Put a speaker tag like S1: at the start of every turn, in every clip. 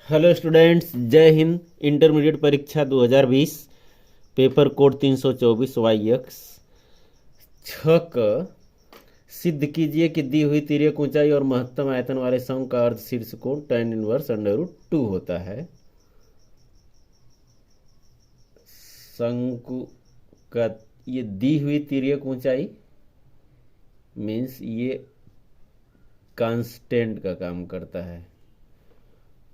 S1: Hello students, जय Hind. Intermediate परीक्षा 2020 paper code 324 Y x छ क सिद्ध कीजिए कि दी हुई तिर्यक ऊंचाई और महत्तम आयतन वाले शंकु का अर्ध शीर्ष कोण tan इनवर्स √2 होता है। शंकु का ये दी हुई तिर्यक ऊंचाई मीन्स ये कांस्टेंट का काम करता है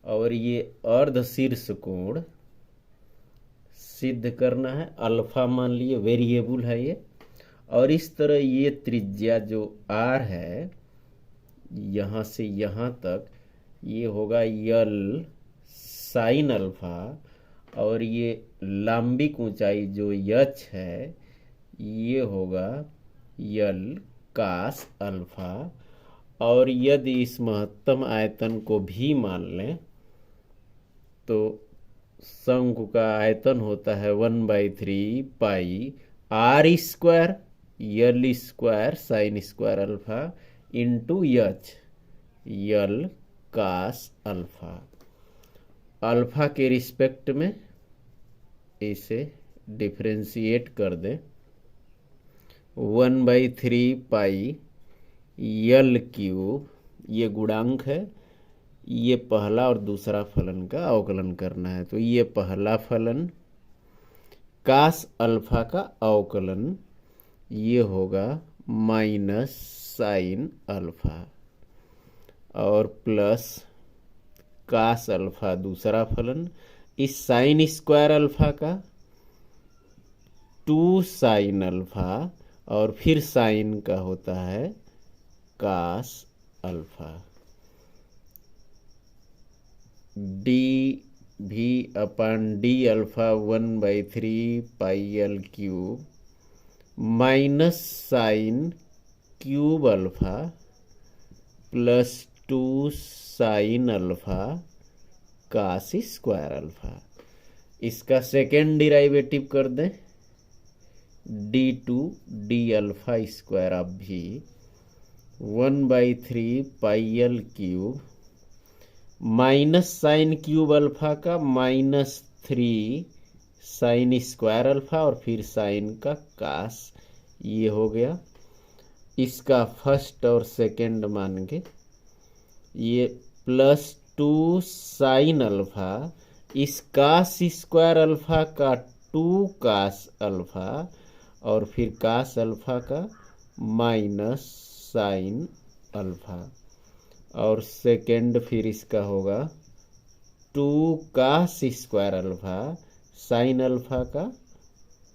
S1: और ये अर्ध शीर्ष कोण सिद्ध करना है। अल्फा मान लिए, वेरिएबल है ये। और इस तरह ये त्रिज्या जो आर है यहाँ से यहाँ तक ये होगा यल साइन अल्फा, और ये लंबिक ऊंचाई जो यच है ये होगा यल कास अल्फा। और यदि इस महत्तम आयतन को भी मान लें तो शंकु का आयतन होता है 1/3 pi R square L square sine square alpha into H L cos alpha. Alpha के रिस्पेक्ट में इसे डिफरेंशिएट कर दें। 1/3 पाई यल क्यूब, ये गुणांक है, ये पहला और दूसरा फलन का अवकलन करना है। तो ये पहला फलन कास अल्फा का अवकलन ये होगा माइनस साइन अल्फा और प्लस कास अल्फा दूसरा फलन। इस साइन स्क्वायर अल्फा का 2 साइन अल्फा और फिर साइन का होता है कास अल्फा। डी भी upon D alpha 1/3 pi L cube minus sine cube alpha plus 2 sine alpha cos square alpha. इसका सेकेंड डिराइवेटिव कर दें, D2 डी अल्फा स्क्वायर। अब भी 1/3 pi L cube minus sine cube alpha का -3 sine square alpha और फिर sign का कास, ये हो गया। इसका फर्स्ट और सेकंड मान के ये प्लस 2 साइन अल्फा, इस कास स्क्वायर अल्फा का 2 कास अल्फा और फिर कास अल्फा का माइनस साइन अल्फा और सेकेंड फिर इसका होगा 2 cos square alpha sine alpha का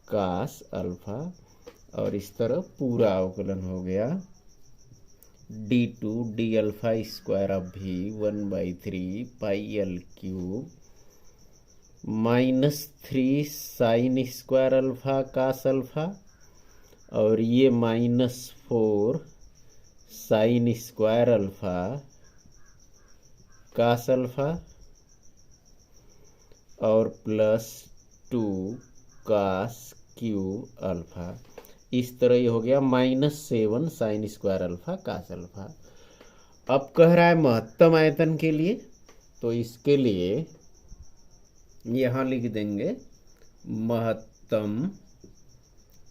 S1: कास अल्फा। और इस तरह पूरा अवकलन हो गया। D2 डी अल्फा स्क्वायर अब भी 1/3 pi L cube -3 sine square alpha cos alpha और ये -4 sine square alpha cos alpha और प्लस 2 कास क्यूब अल्फा। इस तरह ये हो गया -7 sine square alpha cos alpha. अब कह रहा है महत्तम आयतन के लिए, तो इसके लिए यहाँ लिख देंगे महत्तम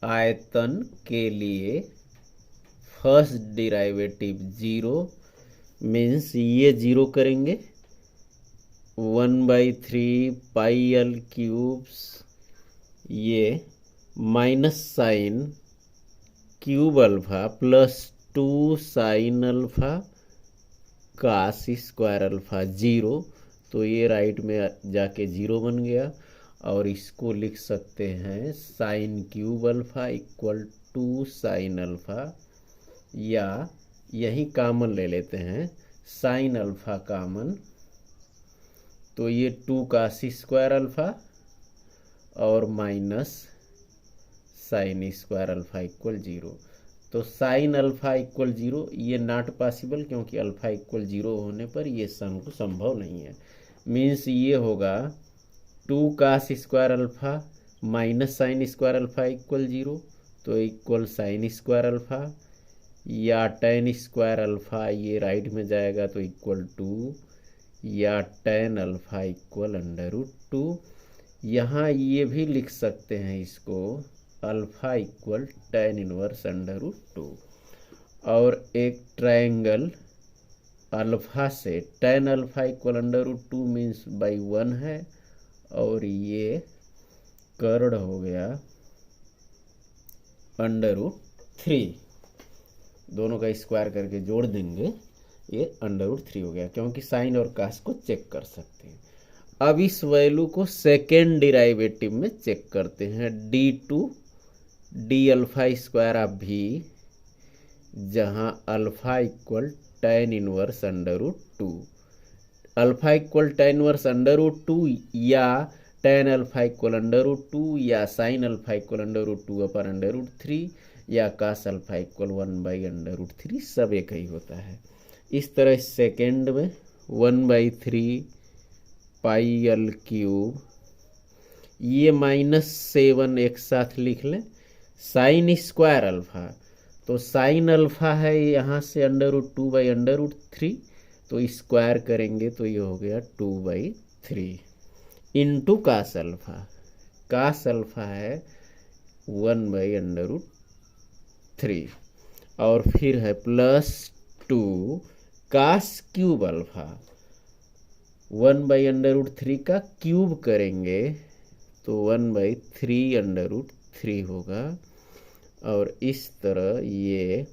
S1: आयतन के लिए फर्स्ट डिराइवेटिव 0 मीन्स ये 0 करेंगे। 1/3 पाई एल क्यूब्स ये minus sine cube alpha plus 2 sine alpha cos square alpha 0, तो ये राइट में जाके 0 बन गया। और इसको लिख सकते हैं sign cube alpha equal 2 sine alpha, या यही कामन ले लेते हैं साइन अल्फा कामन, तो ये 2 कास स्क्वायर अल्फा और minus sine square alpha equal 0। तो साइन अल्फा इक्वल 0 ये नॉट पॉसिबल, क्योंकि अल्फा इक्वल 0 होने पर ये शंकु संभव नहीं है। मीन्स ये होगा 2 cos square alpha minus sine square alpha equal 0, तो इक्वल साइन स्क्वायर अल्फा, या tan स्क्वायर अल्फा ये राइट में जाएगा तो इक्वल 2 या tan अल्फा इक्वल √2। यहाँ ये भी लिख सकते हैं इसको अल्फा इक्वल tan इनवर्स √2। और एक ट्रायंगल अल्फा से tan alpha equal √2 means by 1 है, और ये कर्ड हो गया √3। दोनों का स्क्वायर करके जोड़ देंगे, ये √3 हो गया, क्योंकि साइन और कास को चेक कर सकते हैं। अब इस वैल्यू को सेकेंड डिराइवेटिव में चेक करते हैं, d2 d alpha square of भी, जहां alpha equal tan inverse √2, alpha equal tan inverse √2 या tan अल्फा इक्वल √2 या साइन अल्फा इक्वल √2 अपर √3 या कास अल्फा इक्वल 1/√3, सब एक ही होता है। इस तरह सेकेंड में 1/3 पाई एल क्यूब, ये -7 एक साथ लिख लें, साइन स्क्वायर अल्फा, तो साइन अल्फा है यहाँ से √2/√3, तो स्क्वायर करेंगे तो ये हो गया 2/3 into cos alpha, cos alpha है 1/√3, और फिर है +2 कास क्यूब अल्फा, 1/√3 का क्यूब करेंगे तो 1/3√3 होगा। और इस तरह ये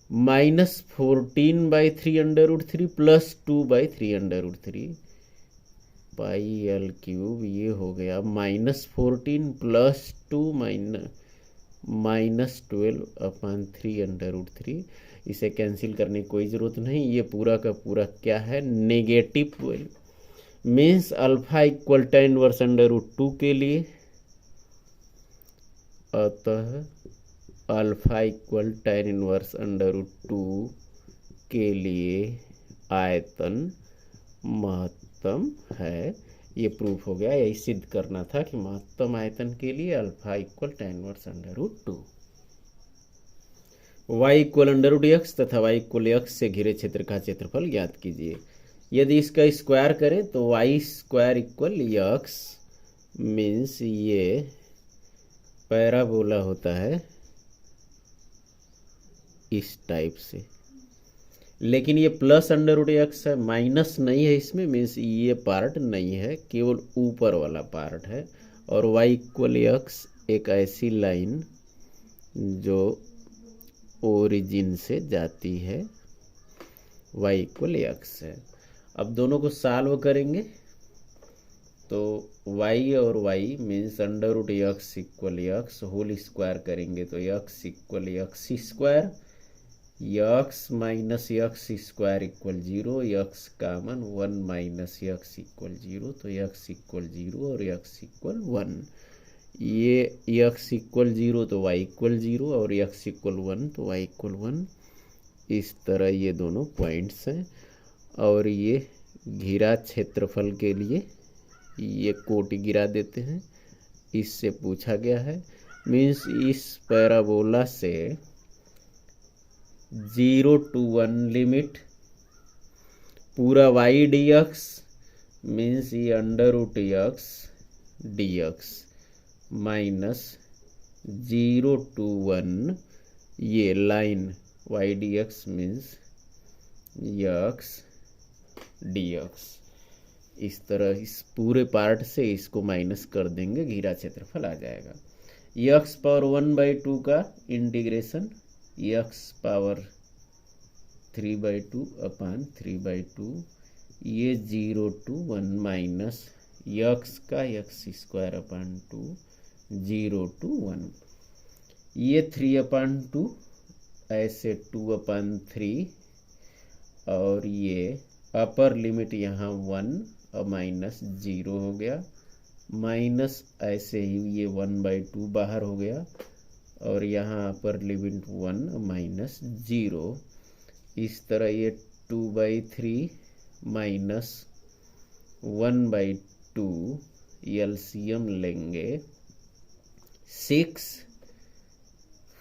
S1: -14/3√3 +2/3√3 पाई एल क्यूब, ये हो गया -14 + 2 -12/3√3। इसे कैंसिल करने की कोई ज़रूरत नहीं, ये पूरा का पूरा क्या है, negative value, means alpha equal tan inverse √2 के लिए, अतः अल्फा इक्वल tan इनवर्स √2 के लिए आयतन महत्तम है। ये प्रूफ हो गया, यही सिद्ध करना था कि महत्तम आयतन के लिए alpha equal tan inverse √2। y equal √x तथा y इक्वल x से घिरे क्षेत्र का क्षेत्रफल ज्ञात कीजिए। यदि इसका स्क्वायर करें तो y square equal x, means ये पैराबोला होता है इस टाइप से, लेकिन ये +√x है, माइनस नहीं है इसमें, मीन्स ये पार्ट नहीं है, केवल ऊपर वाला पार्ट है। और y इक्वल x एक ऐसी लाइन जो ओरिजिन से जाती है, y इक्वल x है। अब दोनों को सॉल्व करेंगे तो y और y means √x equal x whole square करेंगे तो x equal x square, x minus x square equal 0, x common 1 - x equal 0, तो x इक्वल 0 और x इक्वल 1। ये x इक्वल 0 तो y इक्वल 0, और x इक्वल 1 तो y equal 1। इस तरह ये दोनों पॉइंट्स हैं। और ये घिरा क्षेत्रफल के लिए ये कोटि गिरा देते हैं, इससे पूछा गया है, मीन्स इस पैराबोला से 0 to 1 लिमिट पूरा y dx, मीन्स ये √x dx माइनस 0 to 1 ये line y dx means x dx। इस तरह इस पूरे पार्ट से इसको माइनस कर देंगे, घिरा क्षेत्रफल आ जाएगा। x पावर 1/2 का इंटीग्रेशन x पावर 3/2 अपान 3/2, ये 0 to 1 माइनस x का x स्क्वायर अपान 2, 0 to 1, ये 3/2 ऐसे 2/3, और ये अपर लिमिट यहाँ 1 और माइनस 0 हो गया, माइनस ऐसे ही ये 1/2 बाहर हो गया, और यहाँ अपर लिमिट 1 माइनस 0। इस तरह ये 2/3 माइनस 1/2, एलसीएम लेंगे 6,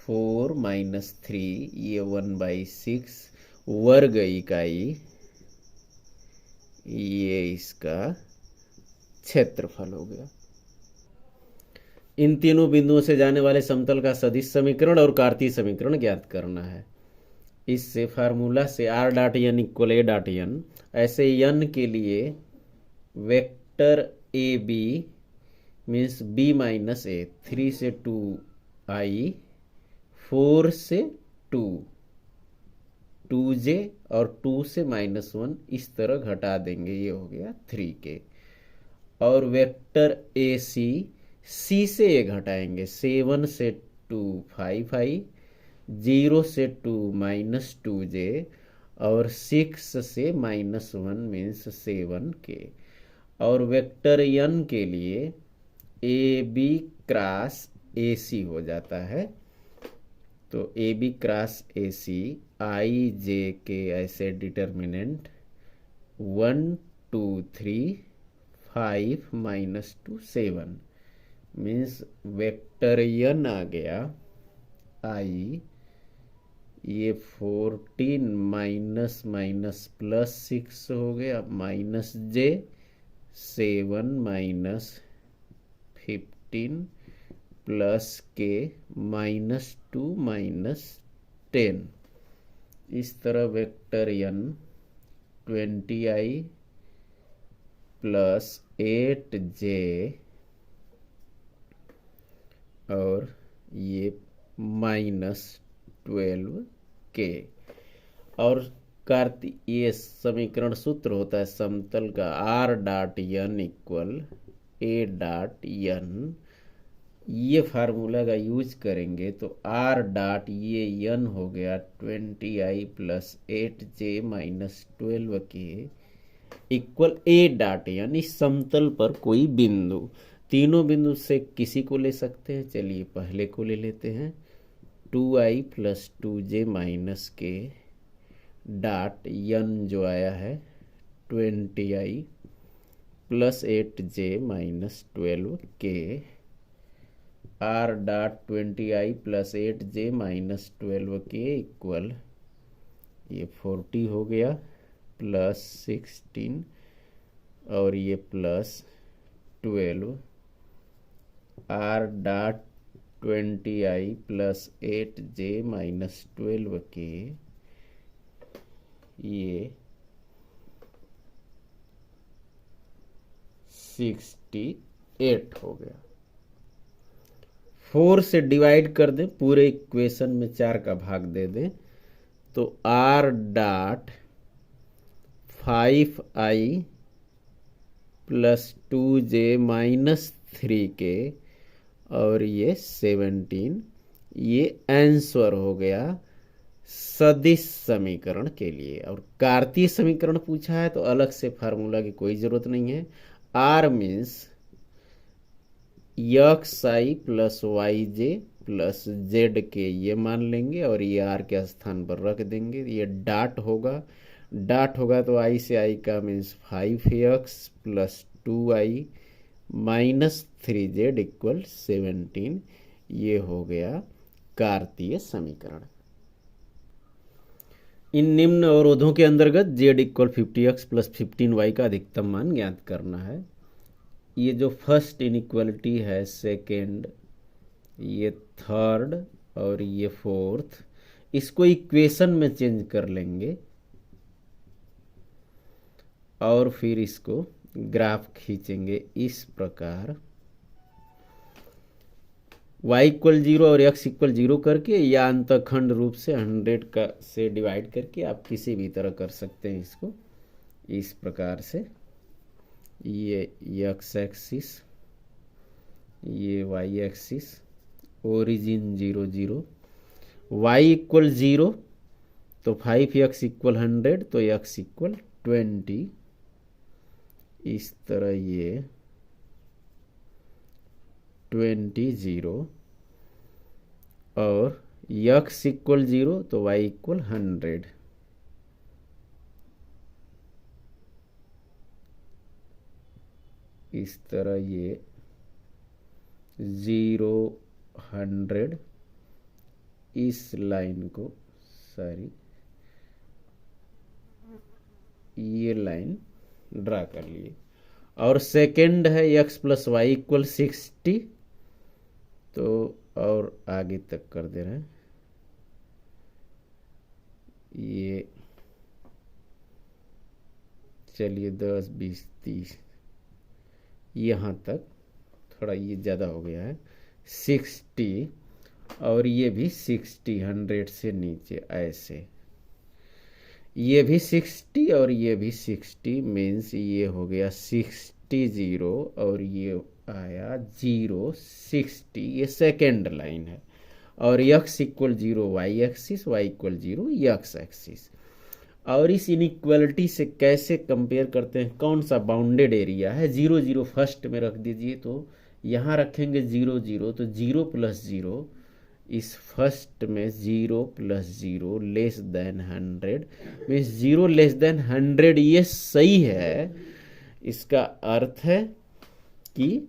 S1: 4 माइनस 3, ये 1/6 वर्ग इकाई ये इसका क्षेत्रफल हो गया। इन तीनों बिंदुओं से जाने वाले समतल का सदिश समीकरण और कार्तीय समीकरण ज्ञात करना है। इससे फार्मूला से R dot N equal A dot N, ऐसे एन के लिए vector A B means B minus A, 3 से 2 आई, 4 से 2 2j और 2 से -1 इस तरह घटा देंगे, ये हो गया 3k। और वेक्टर ए सी, सी से ये घटाएंगे, 7 से 2 5i, 0 से 2 -2j और 6 से -1 मीन्स 7k। और वेक्टर n के लिए ए बी क्रॉस ए सी हो जाता है, तो ए बी क्रॉस ए सी आई जे के ऐसे डिटर्मिनेंट 1 2 3 5 -2 7 मीन्स वेक्टर n आ गया आई, ये 14 माइनस माइनस प्लस 6 हो गया -j, 7 -15 प्लस के -2 -10। इस तरह vector n 20i plus 8j और ये -12k। और ये समीकरण सूत्र होता है समतल का R dot N equal A dot N. ये फार्मूला का यूज करेंगे तो आर डॉट ये एन हो गया 20i plus 8j -12k equal A dot N. इस समतल पर कोई बिंदु, तीनों बिंदु से किसी को ले सकते हैं, चलिए पहले को ले लेते हैं, 2i प्लस 2j माइनस के डॉट एन जो आया है 20i plus 8j -12k, R dot 20i plus 8j -12k equal ये 40 हो गया प्लस 16 और ये plus 12, R dot 20i plus 8j -12k ये 68 हो गया। 4 से डिवाइड कर दें, पूरे इक्वेशन में 4 का भाग दे दें, तो R dot 5i plus 2j -3k और ये 17, ये आंसर हो गया सदिश समीकरण के लिए। और कार्तीय समीकरण पूछा है तो अलग से फार्मूला की कोई जरूरत नहीं है। R means X I plus Y J plus Z के ये मान लेंगे और ये आर के स्थान पर रख देंगे। ये डॉट होगा तो आई से आई का means 5x plus 2i -3z equal 17, ये हो गया कार्तीय समीकरण। इन निम्न अवरोधों के अंतर्गत z equal 50x plus 15y का अधिकतम मान ज्ञात करना है। ये जो फर्स्ट इनइक्वालिटी है, सेकेंड, ये थर्ड और ये फोर्थ, इसको इक्वेशन में चेंज कर लेंगे और फिर इसको ग्राफ खींचेंगे इस प्रकार, y इक्वल 0 और x इक्वल 0 करके, या अंतखंड रूप से 100 का से डिवाइड करके आप किसी भी तरह कर सकते हैं इसको इस प्रकार से। ये x एक्सिस, ये y axis, origin 0 0, y equal 0 तो 5x इक्वल 100 तो x इक्वल 20, इस तरह ये 20 0 और x इक्वल 0 तो y इक्वल 100, इस तरह ये 0 100, इस लाइन को, सॉरी ये लाइन ड्रा कर लिए। और सेकेंड है x प्लस वाई इक्वल 60, तो और आगे तक कर दे रहे हैं, ये चलिए 10 20 30 यहाँ तक, थोड़ा ये ज़्यादा हो गया है, 60, और ये भी 60, 100 से नीचे ऐसे, ये भी 60 और ये भी 60, मीन्स ये हो गया 60 0 और ये आया 0 60, ये सेकेंड लाइन है। और x equal 0 Y axis, Y equal 0 x axis. और इस इनइक्वालिटी से कैसे कंपेयर करते हैं, कौन सा बाउंडेड एरिया है, 0 0 फर्स्ट में रख दीजिए, तो यहाँ रखेंगे 0 0, तो 0 प्लस 0, इस फर्स्ट में 0 plus 0 less than 100, means 0 less than 100, ये सही है। इसका अर्थ है कि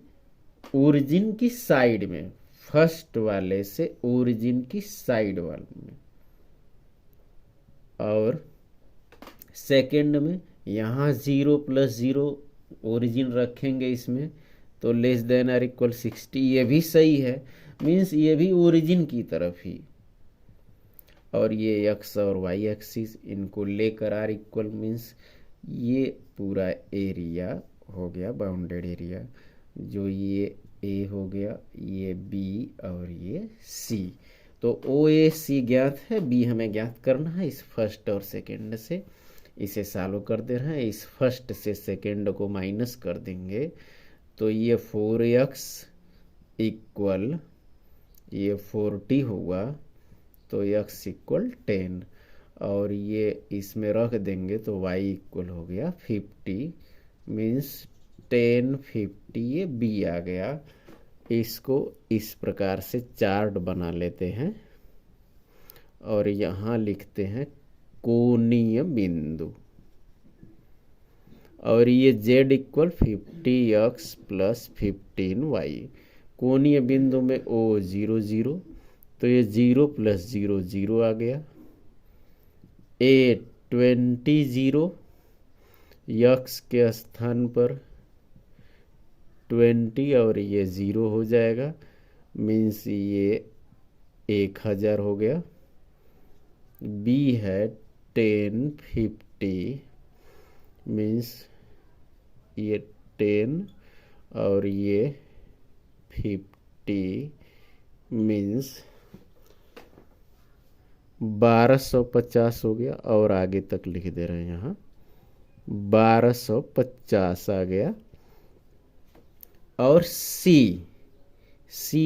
S1: ओरिजिन की साइड में, फर्स्ट वाले से ओरिजिन की साइड वाले में, और सेकेंड में यहाँ 0 प्लस 0 ओरिजिन रखेंगे इसमें, तो लेस देन आर इक्वल 60, ये भी सही है, मीन्स ये भी ओरिजिन की तरफ ही। और ये x और y एक्सिस, इनको लेकर आर इक्वल, मीन्स ये पूरा एरिया हो गया बाउंडेड एरिया, जो ये a हो गया, ये b और ये c। तो OAC ज्ञात है, b हमें ज्ञात करना है इस फर्स्ट और सेकेंड से, इसे सॉल्व कर दे रहे हैं। इस फर्स्ट से सेकेंड को माइनस कर देंगे, तो ये 4x इक्वल ये 40 हुआ, तो x इक्वल 10, और ये इसमें रख देंगे तो y इक्वल हो गया 50, मीन्स 10 50, ये b आ गया। इसको इस प्रकार से चार्ट बना लेते हैं और यहाँ लिखते हैं कोणीय बिंदु, और ये z equal 50x plus 15y, कोणीय बिंदु में O 0 0, तो ये 0 प्लस 0 0 आ गया, A 20 0, x के स्थान पर 20 और ये 0 हो जाएगा, मीन्स ये 1000 हो गया। B है 10 50, मीन्स ये 10 और ये 50, मीन्स 1250 हो गया, और आगे तक लिख दे रहे हैं यहाँ 1250 आ गया। और C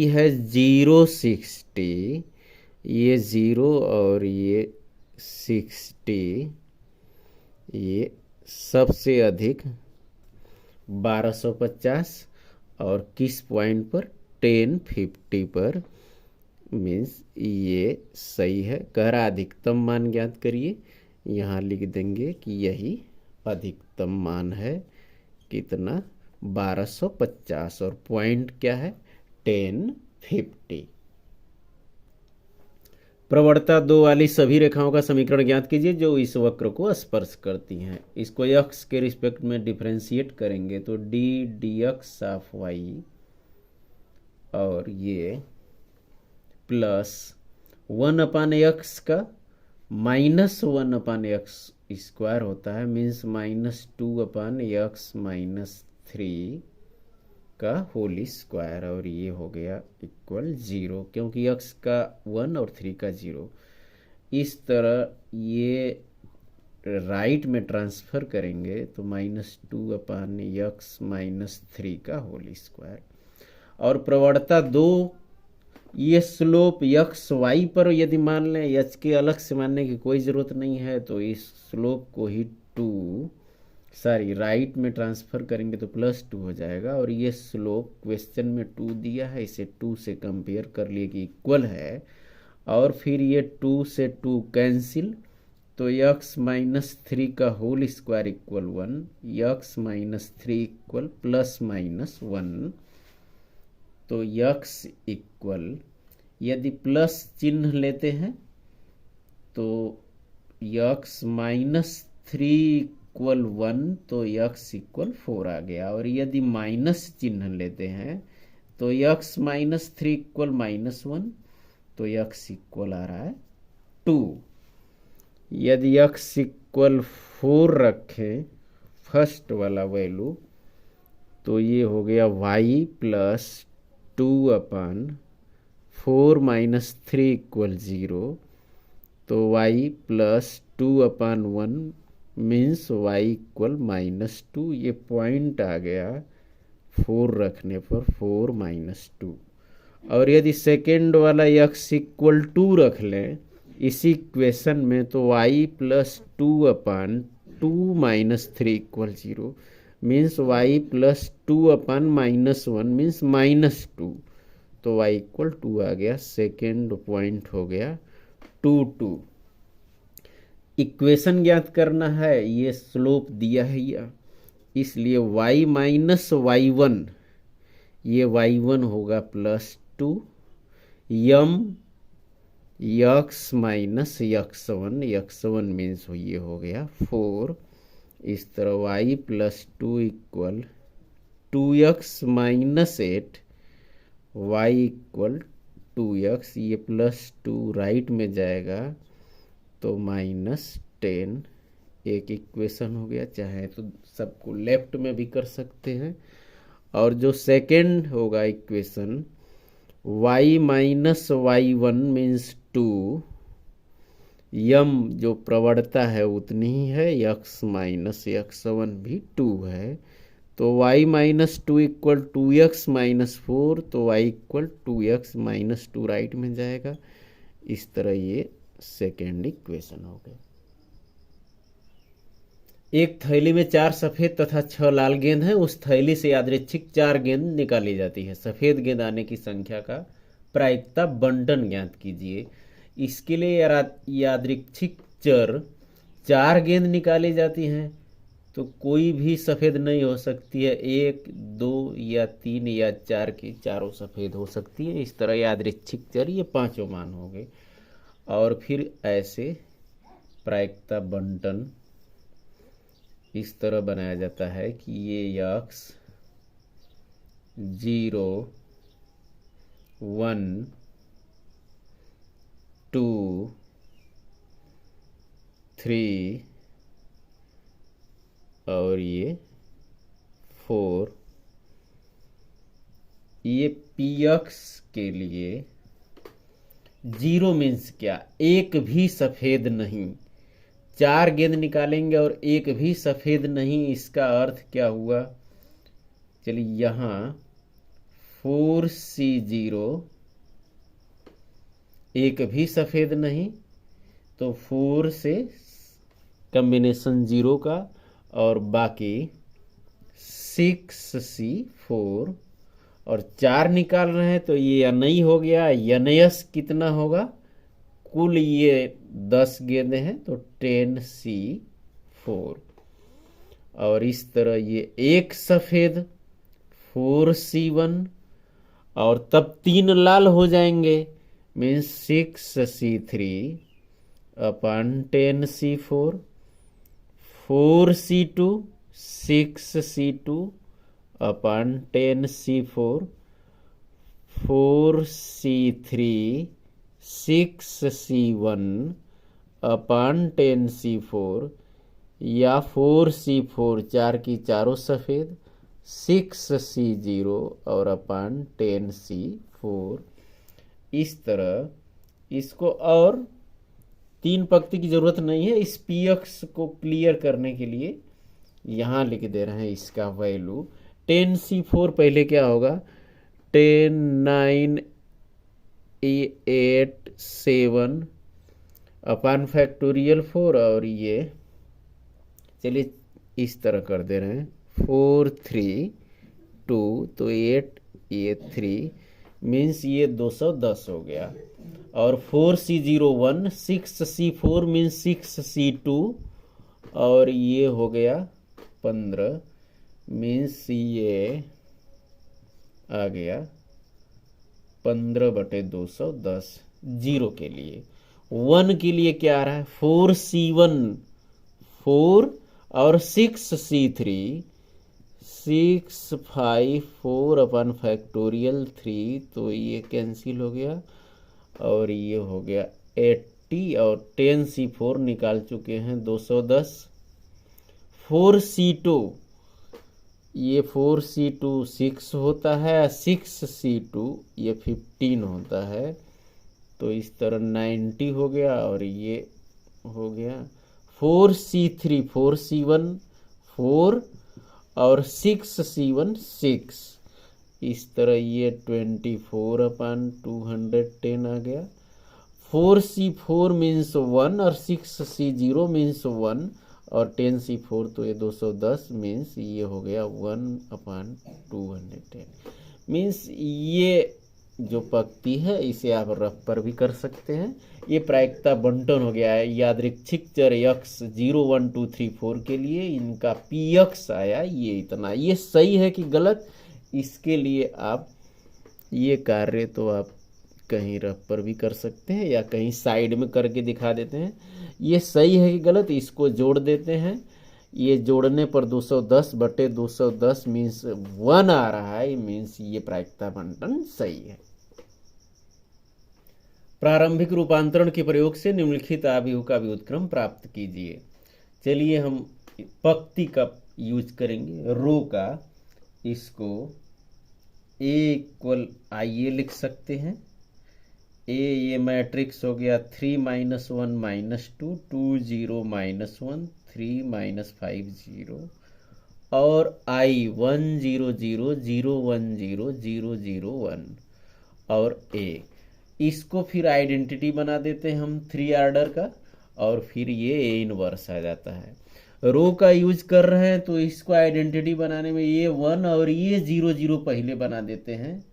S1: है 0 60, ये 0 और ये 60, ये सबसे अधिक 1250, और किस पॉइंट पर, 10 50 पर, मीन्स ये सही है। कह रहा अधिकतम मान ज्ञात करिए, यहाँ लिख देंगे कि यही अधिकतम मान है, कितना, 1250, और पॉइंट क्या है, 10 50। प्रवणता 2 वाली सभी रेखाओं का समीकरण ज्ञात कीजिए जो इस वक्र को स्पर्श करती हैं। इसको x के रिस्पेक्ट में डिफरेंशिएट करेंगे तो d dx ऑफ y, और ये प्लस 1/x का -1/x स्क्वायर होता है, मीन्स -2/x -3 का होल स्क्वायर, और ये हो गया इक्वल 0, क्योंकि x का 1 और 3 का 0। इस तरह ये राइट में ट्रांसफर करेंगे तो -2/x -3 का होल स्क्वायर। और प्रवणता 2, ये स्लोप x y पर यदि मान लें, h के अलग से मानने की कोई ज़रूरत नहीं है, तो इस स्लोप को ही राइट में ट्रांसफर करेंगे तो +2 हो जाएगा। और ये स्लोप क्वेश्चन में 2 दिया है, इसे 2 से कंपेयर कर लिए कि इक्वल है, और फिर ये 2 से 2 कैंसिल, तो x -3 का whole square equal 1, x -3 equal +-1, तो x इक्वल, यदि प्लस चिन्ह लेते हैं तो x -3 इक्वल 1 तो x इक्वल 4 आ गया। और यदि माइनस चिन्ह लेते हैं तो x माइनस 3 इक्वल -1 तो x इक्वल आ रहा है 2। यदि x इक्वल 4 रखें फर्स्ट वाला वैल्यू तो ये हो गया y प्लस 2/4 माइनस 3 इक्वल 0 तो y plus 2/1 means y equal -2। ये पॉइंट आ गया 4 रखने पर 4 -2। और यदि सेकेंड वाला x इक्वल 2 रख लें इसी इक्वेशन में तो y plus 2/2 minus 3 equal 0 means y plus 2/-1 means -2 तो y इक्वल 2 आ गया। सेकेंड पॉइंट हो गया 2 2। इक्वेशन ज्ञात करना है, ये स्लोप दिया है या, इसलिए y माइनस y1 ये y1 होगा +2 यम x माइनस x1 मीन्स ये हो गया 4। इस तरह y plus 2 equal 2x minus 8 y equal 2x ये +2 राइट में जाएगा तो -10 एक इक्वेशन हो गया। चाहे तो सबको लेफ्ट में भी कर सकते हैं। और जो सेकेंड होगा equation y minus y1 means 2 यम जो प्रवणता है उतनी ही है x माइनस x1 भी 2 है तो y minus 2 equal 2x minus 4 तो y equal 2x minus 2 right में जाएगा। इस तरह ये सेकेंड इक्वेशन हो गया। एक थैली में 4 सफेद तथा 6 लाल गेंद है। उस थैली से यादृच्छिक 4 गेंद निकाली जाती है। सफेद गेंद आने की संख्या का प्रायिकता बंटन ज्ञात कीजिए। इसके लिए यादृच्छिक चर 4 गेंद निकाली जाती हैं तो कोई भी सफेद नहीं हो सकती है। 1 2 या 3 या 4 की चारों सफेद हो सकती है। इस तरह यादृच्छिक चर ये 5 मान हो गए। और फिर ऐसे प्रायिकता बंटन इस तरह बनाया जाता है कि ये x 0 1 2 3 और ये 4। ये px के लिए 0 मीन्स क्या, एक भी सफेद नहीं। 4 गेंद निकालेंगे और एक भी सफेद नहीं, इसका अर्थ क्या हुआ। चलिए यहाँ 4C0 एक भी सफेद नहीं तो 4 से कॉम्बिनेशन 0 का और बाकी 6C4 और 4 निकाल रहे हैं तो ये नहीं हो गया। NS कितना होगा, कुल ये 10 गेंदें हैं तो 10C4। और इस तरह ये एक सफेद 4C1 और तब 3 लाल हो जाएंगे मीन्स 6C3 अपन 10C4 4C2 6C2 अपन 10C4 4C3 6C1 अपन 10C4 या 4C4 4 की चारों सफेद 6C0 और अपन 10C4। इस तरह इसको और 3 पंक्ति की जरूरत नहीं है। इस px को क्लियर करने के लिए यहाँ लिख दे रहे हैं इसका वैल्यू 10C4 पहले क्या होगा 10 9 8 7 अपन फैक्टोरियल 4 और ये चलिए इस तरह कर दे रहे हैं 4 3 2 तो 8 ये 3 मीन्स ये 210 हो गया। और 4C01 6C4 मीन्स 6C2 और ये हो गया 15 मीन्स ये आ गया 15/210 0 के लिए। 1 के लिए क्या आ रहा है 4C1 4 और 6c3 654/3, तो ये कैंसिल हो गया और ये हो गया 80 और 10c4 निकाल चुके हैं 210। 4c2 ये 4c2 6 होता है, 6c2 ये 15 होता है, तो इस तरह 90 हो गया और ये हो गया 4c3 4c1 4 और 6c1 6, इस तरह ये 24/210 आ गया। 4c4 मीन्स 1 और 6c0 मीन्स 1 और 10c4 तो ये 210 मीन्स ये हो गया 1/210। मीन्स ये जो पंक्ति है इसे आप रफ पर भी कर सकते हैं। ये प्रायिकता बंटन हो गया है। यादृच्छिक चर यक्स 0 1 2 3 4 के लिए इनका पी यक्स आया ये इतना। ये सही है कि गलत, इसके लिए आप ये कार्य तो आप कहीं रफ पर भी कर सकते हैं या कहीं साइड में करके दिखा देते हैं। ये सही है कि गलत, इसको जोड़ देते हैं। ये जोड़ने पर 210/210 मीन्स 1 आ रहा है, मीन्स ये प्रायिकता बंटन सही है। प्रारंभिक रूपांतरण के प्रयोग से निम्नलिखित आव्यूह का व्युत्क्रम प्राप्त कीजिए। चलिए हम पंक्ति का यूज करेंगे, रो का। इसको A = IA लिख सकते हैं। ये मैट्रिक्स हो गया 3 - 1 - 2 2 0 - 1 3 - 5 0 और I 1 0 0 0 1 0 0 0 1 और A। इसको फिर आइडेंटिटी बना देते हैं हम 3 ऑर्डर का और फिर ये A इनवर्स आ जाता है। रो का यूज कर रहे हैं तो इसको आइडेंटिटी बनाने में ये 1 और ये 0 0 पहले बना देते हैं।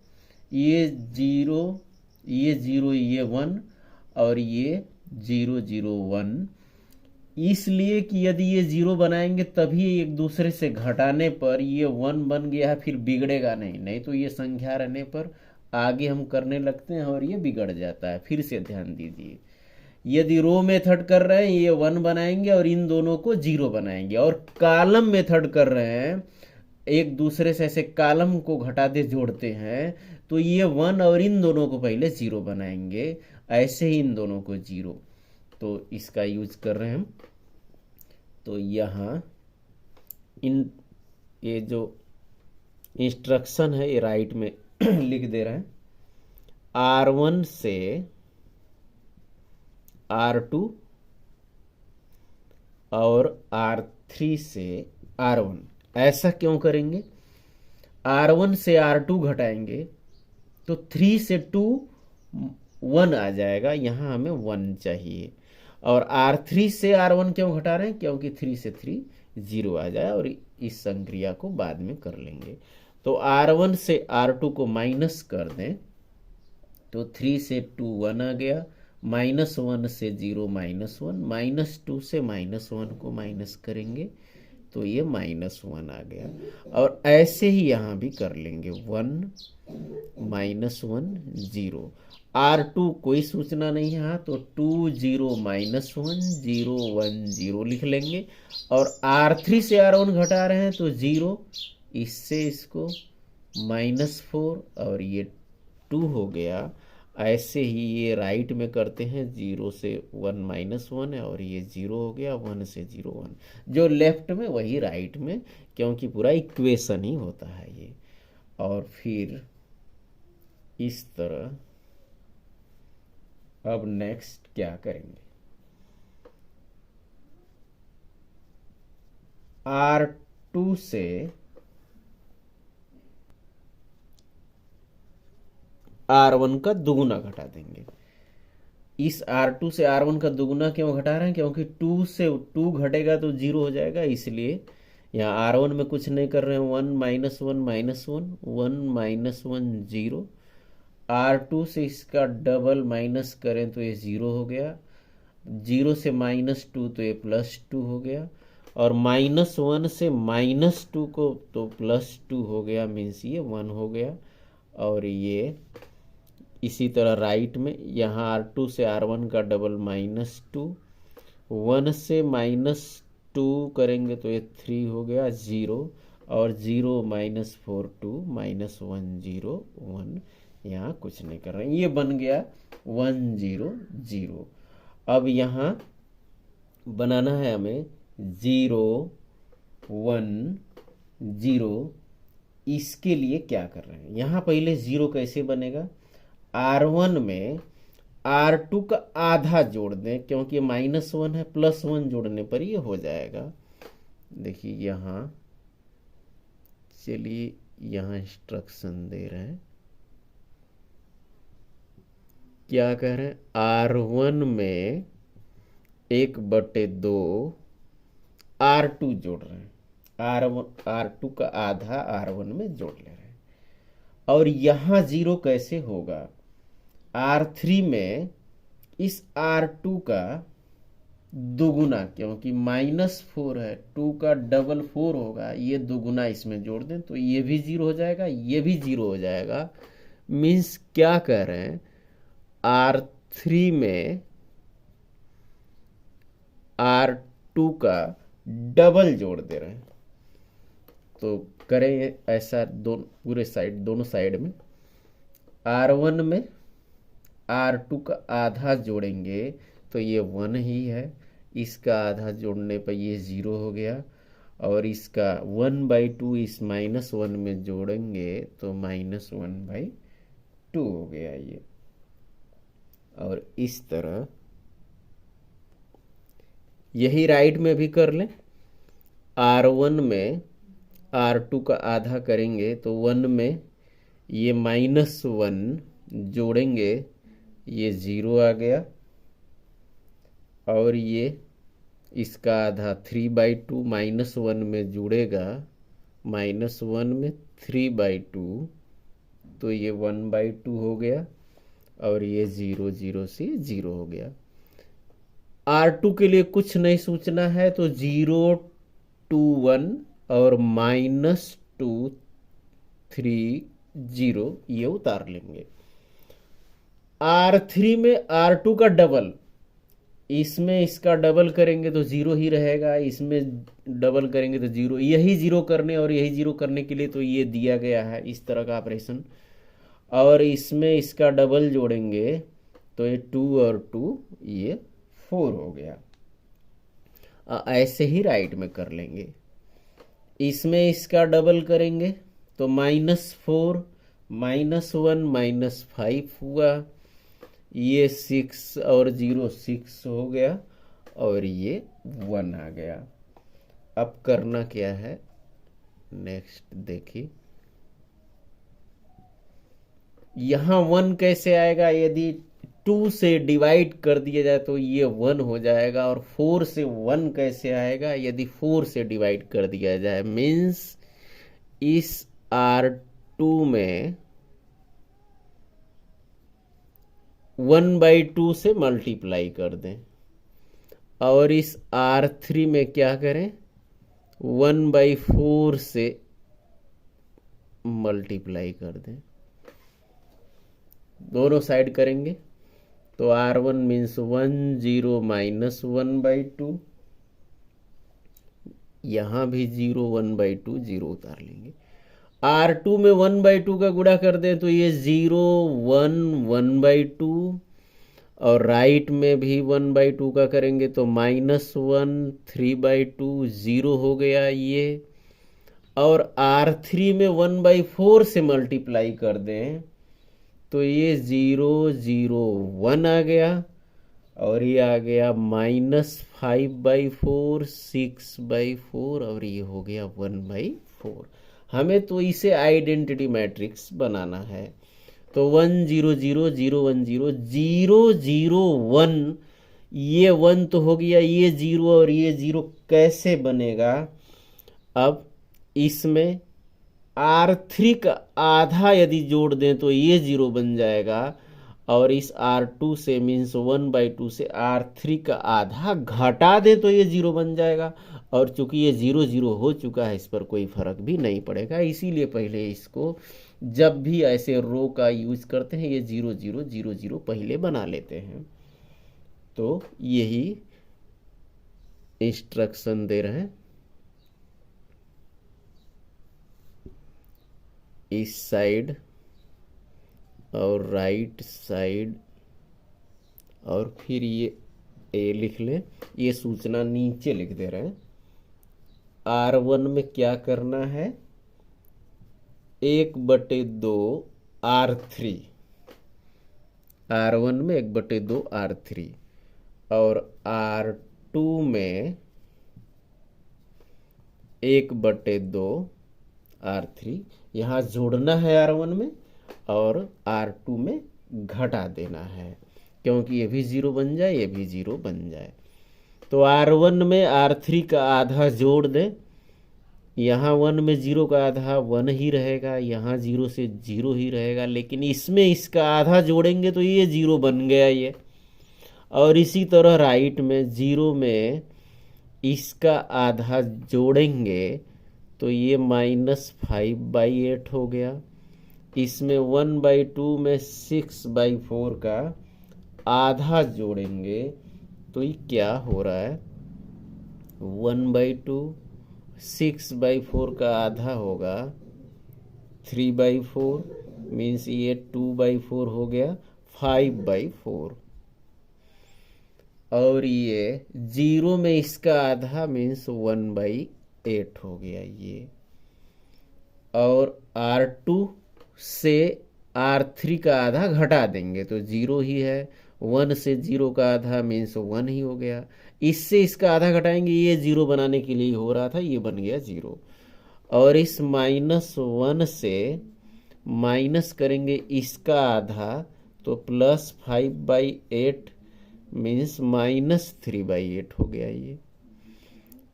S1: ये 0 ये 1 और ये 0 0 1, इसलिए कि यदि ये 0 बनाएंगे तभी एक दूसरे से घटाने पर ये 1 बन गया है, फिर बिगड़ेगा नहीं तो ये संख्या रहने पर आगे हम करने लगते हैं और ये बिगड़ जाता है। फिर से ध्यान दीजिए, यदि रो मेथड कर रहे हैं ये 1 बनाएंगे और इन दोनों को 0 बनाएंगे, और कॉलम मेथड कर रहे हैं एक दूसरे से ऐसे कॉलम को घटाते जोड़ते हैं तो ये 1 और इन दोनों को पहले 0 बनाएंगे, ऐसे ही इन दोनों को 0। तो इसका यूज कर रहे हैं हम। तो यहाँ इन ये जो इंस्ट्रक्शन है ये राइट में लिख दे रहे हैं। R1 से R2 और R3 से R1। ऐसा क्यों करेंगे? R1 से R2 घटाएंगे तो 3 से 2 1 आ जाएगा, यहाँ हमें 1 चाहिए। और R3 से R1 क्यों घटा रहे हैं? क्योंकि 3 से 3 0 आ जाए, और इस संक्रिया को बाद में कर लेंगे। तो R1 से R2 को माइनस कर दें तो 3 से 2 1 आ गया, -1 से 0 -1, -2 से -1 को माइनस करेंगे तो ये -1 आ गया। और ऐसे ही यहाँ भी कर लेंगे 1 -1 0। R2 कोई सूचना नहीं है यहाँ, तो 2 0 -1 0 1 0 लिख लेंगे। और R3 से R1 घटा रहे हैं तो 0, इससे इसको -4 और ये 2 हो गया। ऐसे ही ये राइट में करते हैं, 0 से 1 -1 है और ये 0 हो गया, 1 से 0 1। जो लेफ्ट में वही राइट में, क्योंकि पूरा इक्वेशन ही होता है ये। और फिर इस तरह अब नेक्स्ट क्या करेंगे, R2 से R1 का दुगुना घटा देंगे। इस R2 से R1 का दुगुना क्यों घटा रहे हैं? क्योंकि 2 से 2 घटेगा तो 0 हो जाएगा, इसलिए यहाँ R1 में कुछ नहीं कर रहे हैं। 1 -1 -1 1 -1 0। R2 से इसका डबल माइनस करें तो ये 0 हो गया। 0 से -2 तो ये +2 हो गया, और -1 से -2 को तो +2 हो गया, मीन्स ये 1 हो गया। और ये इसी तरह राइट में यहाँ R2 से R1 का डबल -2, 1 से 2 करेंगे तो ये 3 हो गया 0, और 0 माइनस 4 2 माइनस 1 0 1, यहाँ कुछ नहीं कर रहे हैं, ये बन गया 1 0 0। अब यहाँ बनाना है हमें 0 1 0। इसके लिए क्या कर रहे हैं, यहाँ पहले 0 कैसे बनेगा, R1 में R2 का आधा जोड़ दें, क्योंकि -1 है, +1 जोड़ने पर ये हो जाएगा। देखिए यहाँ, चलिए यहाँ इंस्ट्रक्शन दे रहे हैं, क्या कह रहे हैं, R1 में 1/2 R2 जोड़ रहे हैं, R2 का आधा R1 में जोड़ ले रहे हैं। और यहाँ 0 कैसे होगा, R3 में इस R2 का दुगुना, क्योंकि -4 है, 2 का डबल 4 होगा, ये दुगुना इसमें जोड़ दें तो ये भी 0 हो जाएगा, ये भी 0 हो जाएगा। मीन्स क्या कह रहे हैं, R3 में R2 का डबल जोड़ दे रहे हैं। तो करें ऐसा, पूरे साइड, दोनों साइड में R1 में R2 का आधा जोड़ेंगे तो ये 1 ही है, इसका आधा जोड़ने पर ये 0 हो गया, और इसका 1/2 इस -1 में जोड़ेंगे तो -1/2 हो गया ये। और इस तरह यही राइट में भी कर लें, R1 में R2 का आधा करेंगे तो 1 में ये -1 जोड़ेंगे, ये 0 आ गया, और ये इसका आधा 3/2 -1 में जुड़ेगा, -1 में 3/2 तो ये 1/2 हो गया, और ये 0 0 से 0 हो गया। R2 के लिए कुछ नहीं सोचना है, तो 0 2 1 और -2 3 0 ये उतार लेंगे। R3 में R2 का डबल, इसमें इसका डबल करेंगे तो 0 ही रहेगा, इसमें डबल करेंगे तो 0, यही 0 करने और यही 0 करने के लिए तो ये दिया गया है इस तरह का ऑपरेशन। और इसमें इसका डबल जोड़ेंगे तो ये 2 और 2 ये 4 हो गया। ऐसे ही राइट में कर लेंगे, इसमें इसका डबल करेंगे तो -4 -1 -5 हुआ, ये 6 और 0 6 हो गया, और ये 1 आ गया। अब करना क्या है, नेक्स्ट देखिए, यहाँ 1 कैसे आएगा, यदि 2 से डिवाइड कर दिया जाए तो ये 1 हो जाएगा, और 4 से 1 कैसे आएगा, यदि 4 से डिवाइड कर दिया जाए, मीन्स इस R2 में 1/2 से मल्टीप्लाई कर दें, और इस R3 में क्या करें, 1/4 से मल्टीप्लाई कर दें, दोनों साइड करेंगे तो R1 मीन्स 1 0 -1/2, यहाँ भी 0 1/2 0 उतार लेंगे। R2 में 1/2 का गुणा कर दें तो ये 0 1 1/2, और राइट में भी 1/2 का करेंगे तो -1 3/2 0 हो गया ये, और R3 में 1/4 से मल्टीप्लाई कर दें तो ये 0 0 1 आ गया, और ये आ गया -5/4 6/4, और ये हो गया 1/4। हमें तो इसे आइडेंटिटी मैट्रिक्स बनाना है, तो 1 0 0 0 1 0 0 0 1, ये 1 तो हो गया, ये 0 और ये 0 कैसे बनेगा, अब इसमें R3 का आधा यदि जोड़ दें तो ये 0 बन जाएगा, और इस R2 से मीन्स 1/2 से R3 का आधा घटा दें तो ये 0 बन जाएगा, और चूंकि ये 0 0 हो चुका है, इस पर कोई फर्क भी नहीं पड़ेगा, इसीलिए पहले इसको जब भी ऐसे रो का यूज करते हैं ये 0 0 0 0 पहले बना लेते हैं। तो यही इंस्ट्रक्शन दे रहे हैं, इस साइड और राइट साइड, और फिर ये ए लिख लें। ये सूचना नीचे लिख दे रहे हैं। R1 में क्या करना है, 1/2 R3, R1 में 1/2 R3, और R2 में 1/2 R3 यहाँ जोड़ना है R1 में, और R2 में घटा देना है, क्योंकि ये भी 0 बन जाए, ये भी 0 बन जाए। तो R1 में R3 का आधा जोड़ दें। यहाँ 1 में 0 का आधा 1 ही रहेगा, यहाँ 0 से 0 ही रहेगा, लेकिन इसमें इसका आधा जोड़ेंगे तो ये 0 बन गया ये। और इसी तरह राइट में 0 में इसका आधा जोड़ेंगे तो ये -5/8 हो गया। इसमें 1/2 में 6/4 का आधा जोड़ेंगे तो ये क्या हो रहा है, 1/2, 6/4 का आधा होगा 3/4, मीन्स ये 2/4 हो गया 5/4। और ये 0 में इसका आधा मीन्स 1/8 हो गया ये। और R2 से R3 का आधा घटा देंगे तो 0 ही है, 1 से 0 का आधा मीन्स 1 ही हो गया। इससे इसका आधा घटाएंगे, ये 0 बनाने के लिए हो रहा था, ये बन गया 0। और इस -1 से माइनस करेंगे इसका आधा तो +5/8 मीन्स -3/8 हो गया ये।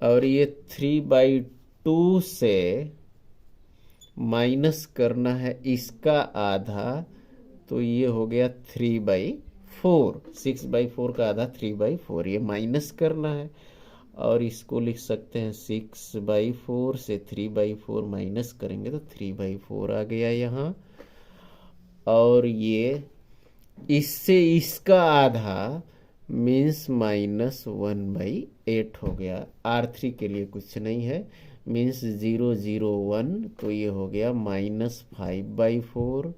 S1: और ये 3/2 से माइनस करना है इसका आधा तो ये हो गया 3/4, 6/4 का आधा 3/4, ये माइनस करना है। और इसको लिख सकते हैं 6/4 से 3/4 माइनस करेंगे तो 3/4 आ गया यहाँ। और ये इससे इसका आधा मीन्स -1/8 हो गया। R3 के लिए कुछ नहीं है, मीन्स 0, 0, 1, तो ये हो गया -5/4,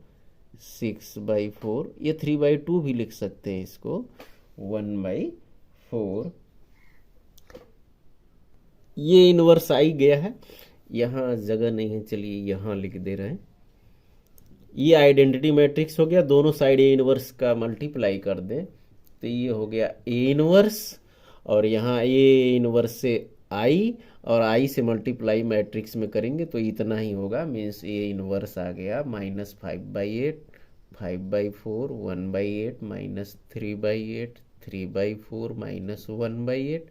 S1: 6/4, ये 3/2 भी लिख सकते हैं इसको, 1/4। ये इनवर्स आई गया है, यहाँ जगह नहीं है, चलिए यहाँ लिख दे रहे हैं। ये आइडेंटिटी मैट्रिक्स हो गया, दोनों साइड ए इनवर्स का मल्टीप्लाई कर दें तो ये हो गया ए इनवर्स, और यहाँ ए इनवर्स से आई, और आई से मल्टीप्लाई मैट्रिक्स में करेंगे तो इतना ही होगा, मीन्स ए इनवर्स आ गया -5/8, 5/4, 1/8, -3/8, 3/4, -1/8,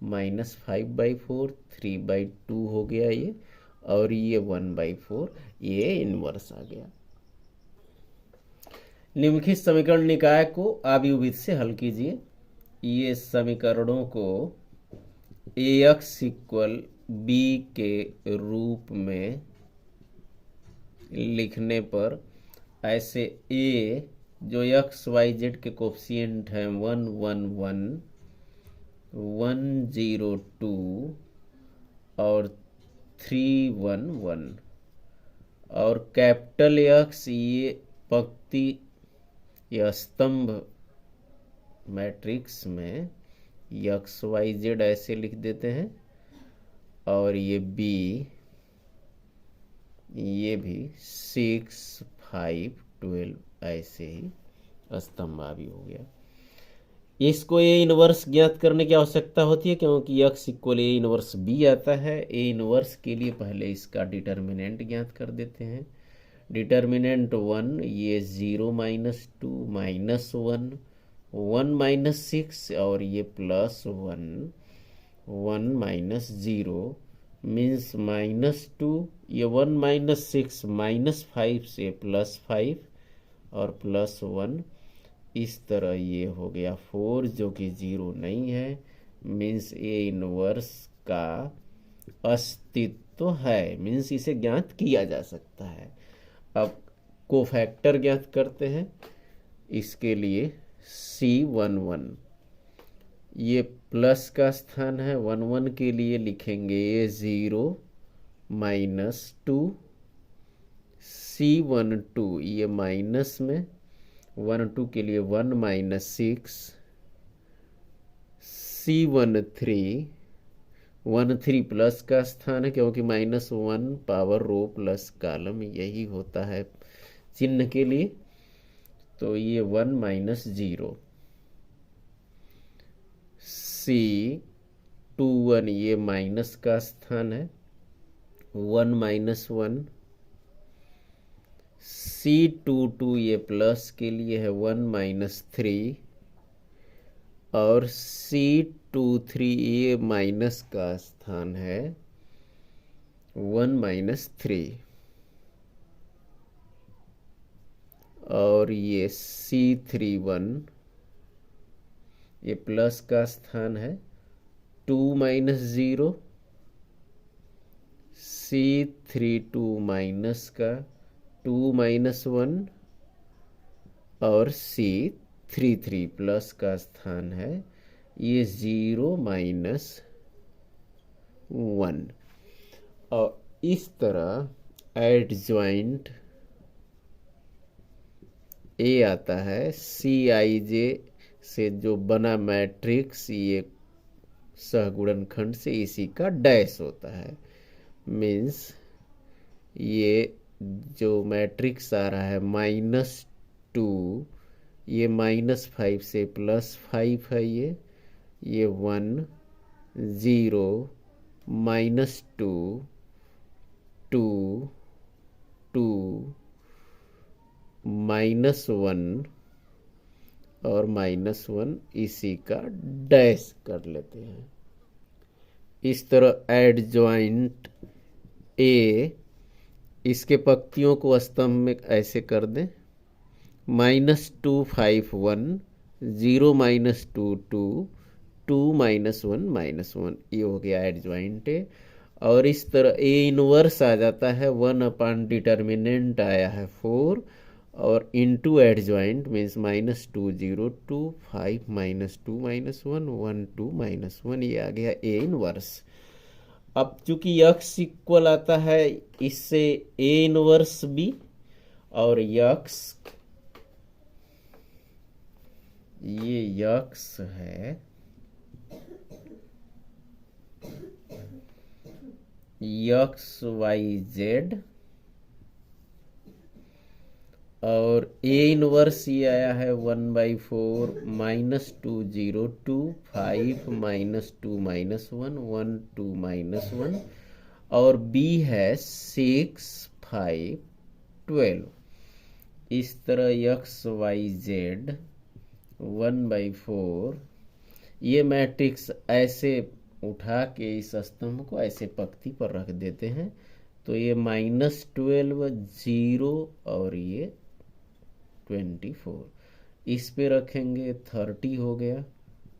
S1: -5/4, 3/2 हो गया ये, और ये 1/4, ये इनवर्स आ गया। निम्नलिखित समीकरण निकाय को आव्यूहित से हल कीजिए। ये समीकरणों को AX = B के रूप में लिखने पर ऐसे A जो XYZ के कोफिशिएंट हैं 1, 1, 1, 102 और 3, 1, 1, और कैपिटल X ये पंक्ति या स्तंभ मैट्रिक्स में XYZ ऐसे लिख देते हैं, और ये B ये भी 6, 5, 12 ऐसे ही स्तंभावी हो गया। इसको ए इनवर्स ज्ञात करने की आवश्यकता होती है, क्योंकि X = A इनवर्स B आता है। ए इनवर्स के लिए पहले इसका डिटर्मिनेंट ज्ञात कर देते हैं। डिटर्मिनेंट 1, ये 0, -2, -1, 1, -6, और ये +1, 1, -0 मीन्स -2, ये 1, -6, -5 से +5 और +1, इस तरह ये हो गया 4 जो कि 0 नहीं है, मीन्स ए इनवर्स का अस्तित्व है, मीन्स इसे ज्ञात किया जा सकता है। अब कोफैक्टर ज्ञात करते हैं। इसके लिए C11 ये प्लस का स्थान है, 1 1 के लिए लिखेंगे ये 0 -2, C12 ये माइनस में, 1 2 के लिए 1 -6, C13 1 3 प्लस का स्थान है क्योंकि -1 पावर रो प्लस कॉलम यही होता है चिन्ह के लिए, तो ये 1 -0, C21 ये माइनस का स्थान है, 1 -1, C22 ये प्लस के लिए है, 1 -3, और C23 ये माइनस का स्थान है, 1 -3, और ये C31 ये प्लस का स्थान है, 2 -0, C32 माइनस का 2 -1, और C33 प्लस का स्थान है, ये 0 -1। और इस तरह एडजॉइंट ए आता है, CIJ से जो बना मैट्रिक्स ये सहगुणनखंड से इसी का डैश होता है, मीन्स ये जो मैट्रिक्स आ रहा है -2, ये -5 से +5 है, ये 1 0 -2 2 2 -1 और -1 इसी का डैश कर लेते हैं। इस तरह एडजॉइंट ए, इसके पंक्तियों को स्तंभ में ऐसे कर दें, -2 5 1 0 -2 2 2 -1 -1, ये हो गया एडजॉइंट ए। और इस तरह ए इनवर्स आ जाता है, 1 डिटर्मिनेंट आया है 4, और इनटू एडजॉइंट मीन्स -2 0 2 5 -2 -1 1 2 -1, ये आ गया ए इनवर्स। अब चूंकि यक्स इक्वल आता है इससे ए इनवर्स बी, और यक्स ये यक्स है, XYZ, और ए इनवर्स ये आया है 1/4 -2 0 2 5 -2 -1 1 2 -1, और बी है 6 5 12। इस तरह XYZ 1/4, ये मैट्रिक्स ऐसे उठा के इस स्तंभ को ऐसे पंक्ति पर रख देते हैं, तो ये -12 0 और ये 24, इस पे रखेंगे 30 हो गया,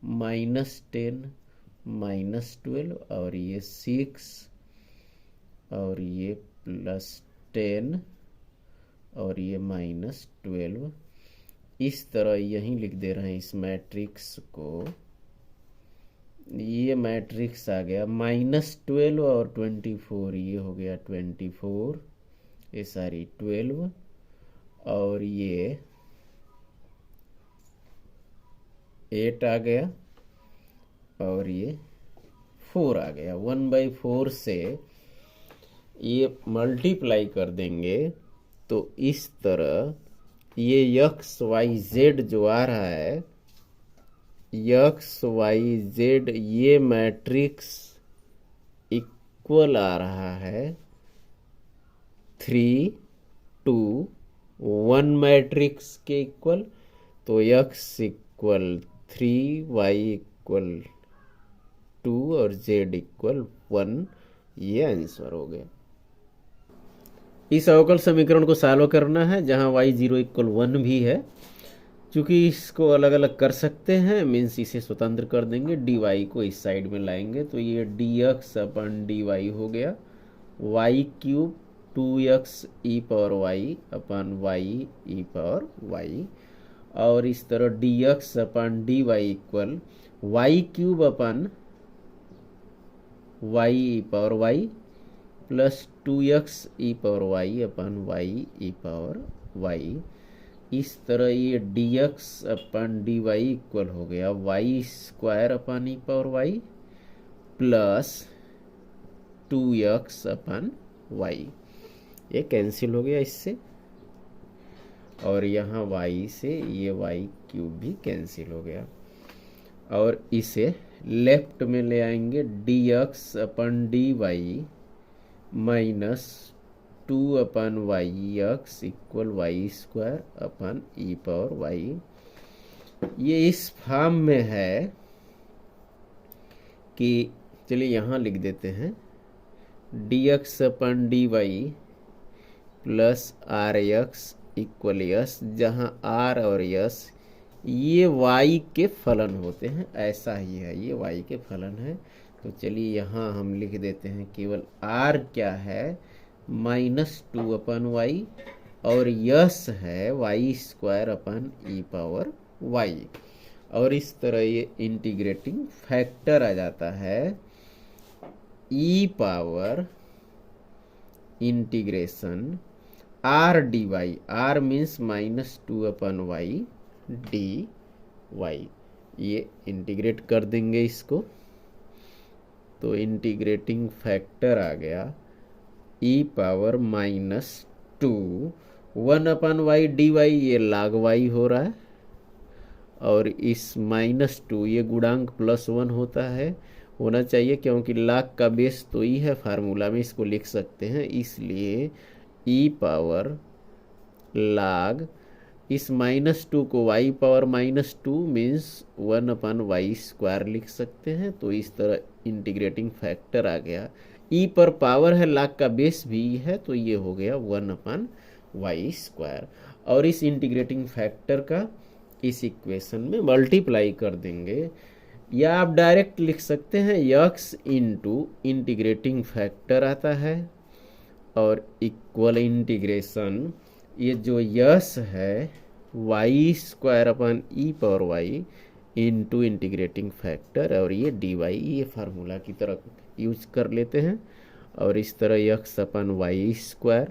S1: -10 -12 और ये 6 और ये +10 और ये -12। इस तरह यहीं लिख दे रहे हैं इस मैट्रिक्स को। ये मैट्रिक्स आ गया -12 और 24, ये हो गया 24, ये सारी 12, और ये 8 आ गया, और ये 4 आ गया। 1/4 से ये मल्टीप्लाई कर देंगे तो इस तरह ये XYZ जो आ रहा है, XYZ ये मैट्रिक्स इक्वल आ रहा है 3 2 1 मैट्रिक्स के इक्वल, तो X = 3 Y = 2 और Z = 1, ये आंसर हो गया। इस अवकल समीकरण को सॉल्व करना है जहां y0 = 1 भी है। चूंकि इसको अलग अलग कर सकते हैं, मीन्स इसे स्वतंत्र कर देंगे, dy को इस साइड में लाएंगे तो ये dx/dy हो गया, y³ 2x e⁻y/y e⁻y, और इस तरह D X upon D Y equal Y cube upon Y E power Y plus 2x E power Y upon Y E power Y. इस तरह ये dx अपन dy इक्वल हो गया Y square upon E power Y plus 2x upon Y. ये cancel हो गया इससे, और यहाँ y से ये y क्यूब भी कैंसिल हो गया। और इसे लेफ्ट में ले आएंगे dx upon dy minus 2 upon Y X equal Y square upon E power Y. ये इस फॉर्म में है कि चलिए यहाँ लिख देते हैं D X upon D Y plus R X equal S, जहाँ आर और यस ये वाई के फलन होते हैं, ऐसा ही है, ये वाई के फलन है। तो चलिए यहाँ हम लिख देते हैं केवल आर क्या है -2 अपन वाई, और यस है Y square upon E power Y. और इस तरह ये इंटीग्रेटिंग फैक्टर आ जाता है E power integration R D Y, R means -2 upon Y D Y. ये इंटीग्रेट कर देंगे इसको, तो इंटीग्रेटिंग फैक्टर आ गया E power -2 1 upon Y D Y, ये log वाई हो रहा है, और इस -2 ये गुणांक +1 होना चाहिए, क्योंकि log का बेस तो ई है, फार्मूला में इसको लिख सकते हैं, इसलिए ई पावर log इस -2 को y power -2 means 1 upon Y square लिख सकते हैं। तो इस तरह इंटीग्रेटिंग फैक्टर आ गया, ई पर पावर है, log का बेस भी है, तो ये हो गया 1 अपन वाई स्क्वायर। और इस इंटीग्रेटिंग फैक्टर का इस इक्वेशन में मल्टीप्लाई कर देंगे, या आप डायरेक्ट लिख सकते हैं x इंटू इंटीग्रेटिंग फैक्टर आता है और इक्वल इंटीग्रेशन ये जो यस है Y square upon E power Y into integrating factor, और ये डी वाई, ये फार्मूला की तरह यूज कर लेते हैं। और इस तरह यक्स अपन वाई स्क्वायर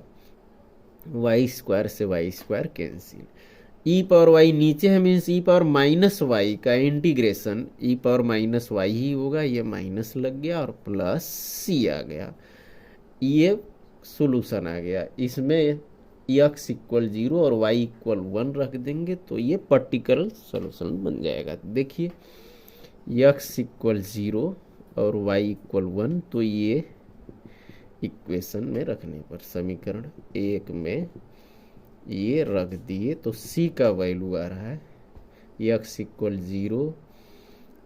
S1: से वाई स्क्वायर कैंसिल, ई पावर वाई नीचे है मीन्स ई पावर -वाई का integration E power -why he होगा, ये माइनस लग गया और प्लस सी आ गया, ये सोल्यूशन आ गया। इसमें x इक्वल 0 और y इक्वल 1 रख देंगे तो ये पर्टिकुलर सोल्यूशन बन जाएगा। देखिए x इक्वल 0 और y इक्वल 1, तो ये इक्वेशन में रखने पर समीकरण 1 में ये रख दिए तो c का वैल्यू आ रहा है x इक्वल 0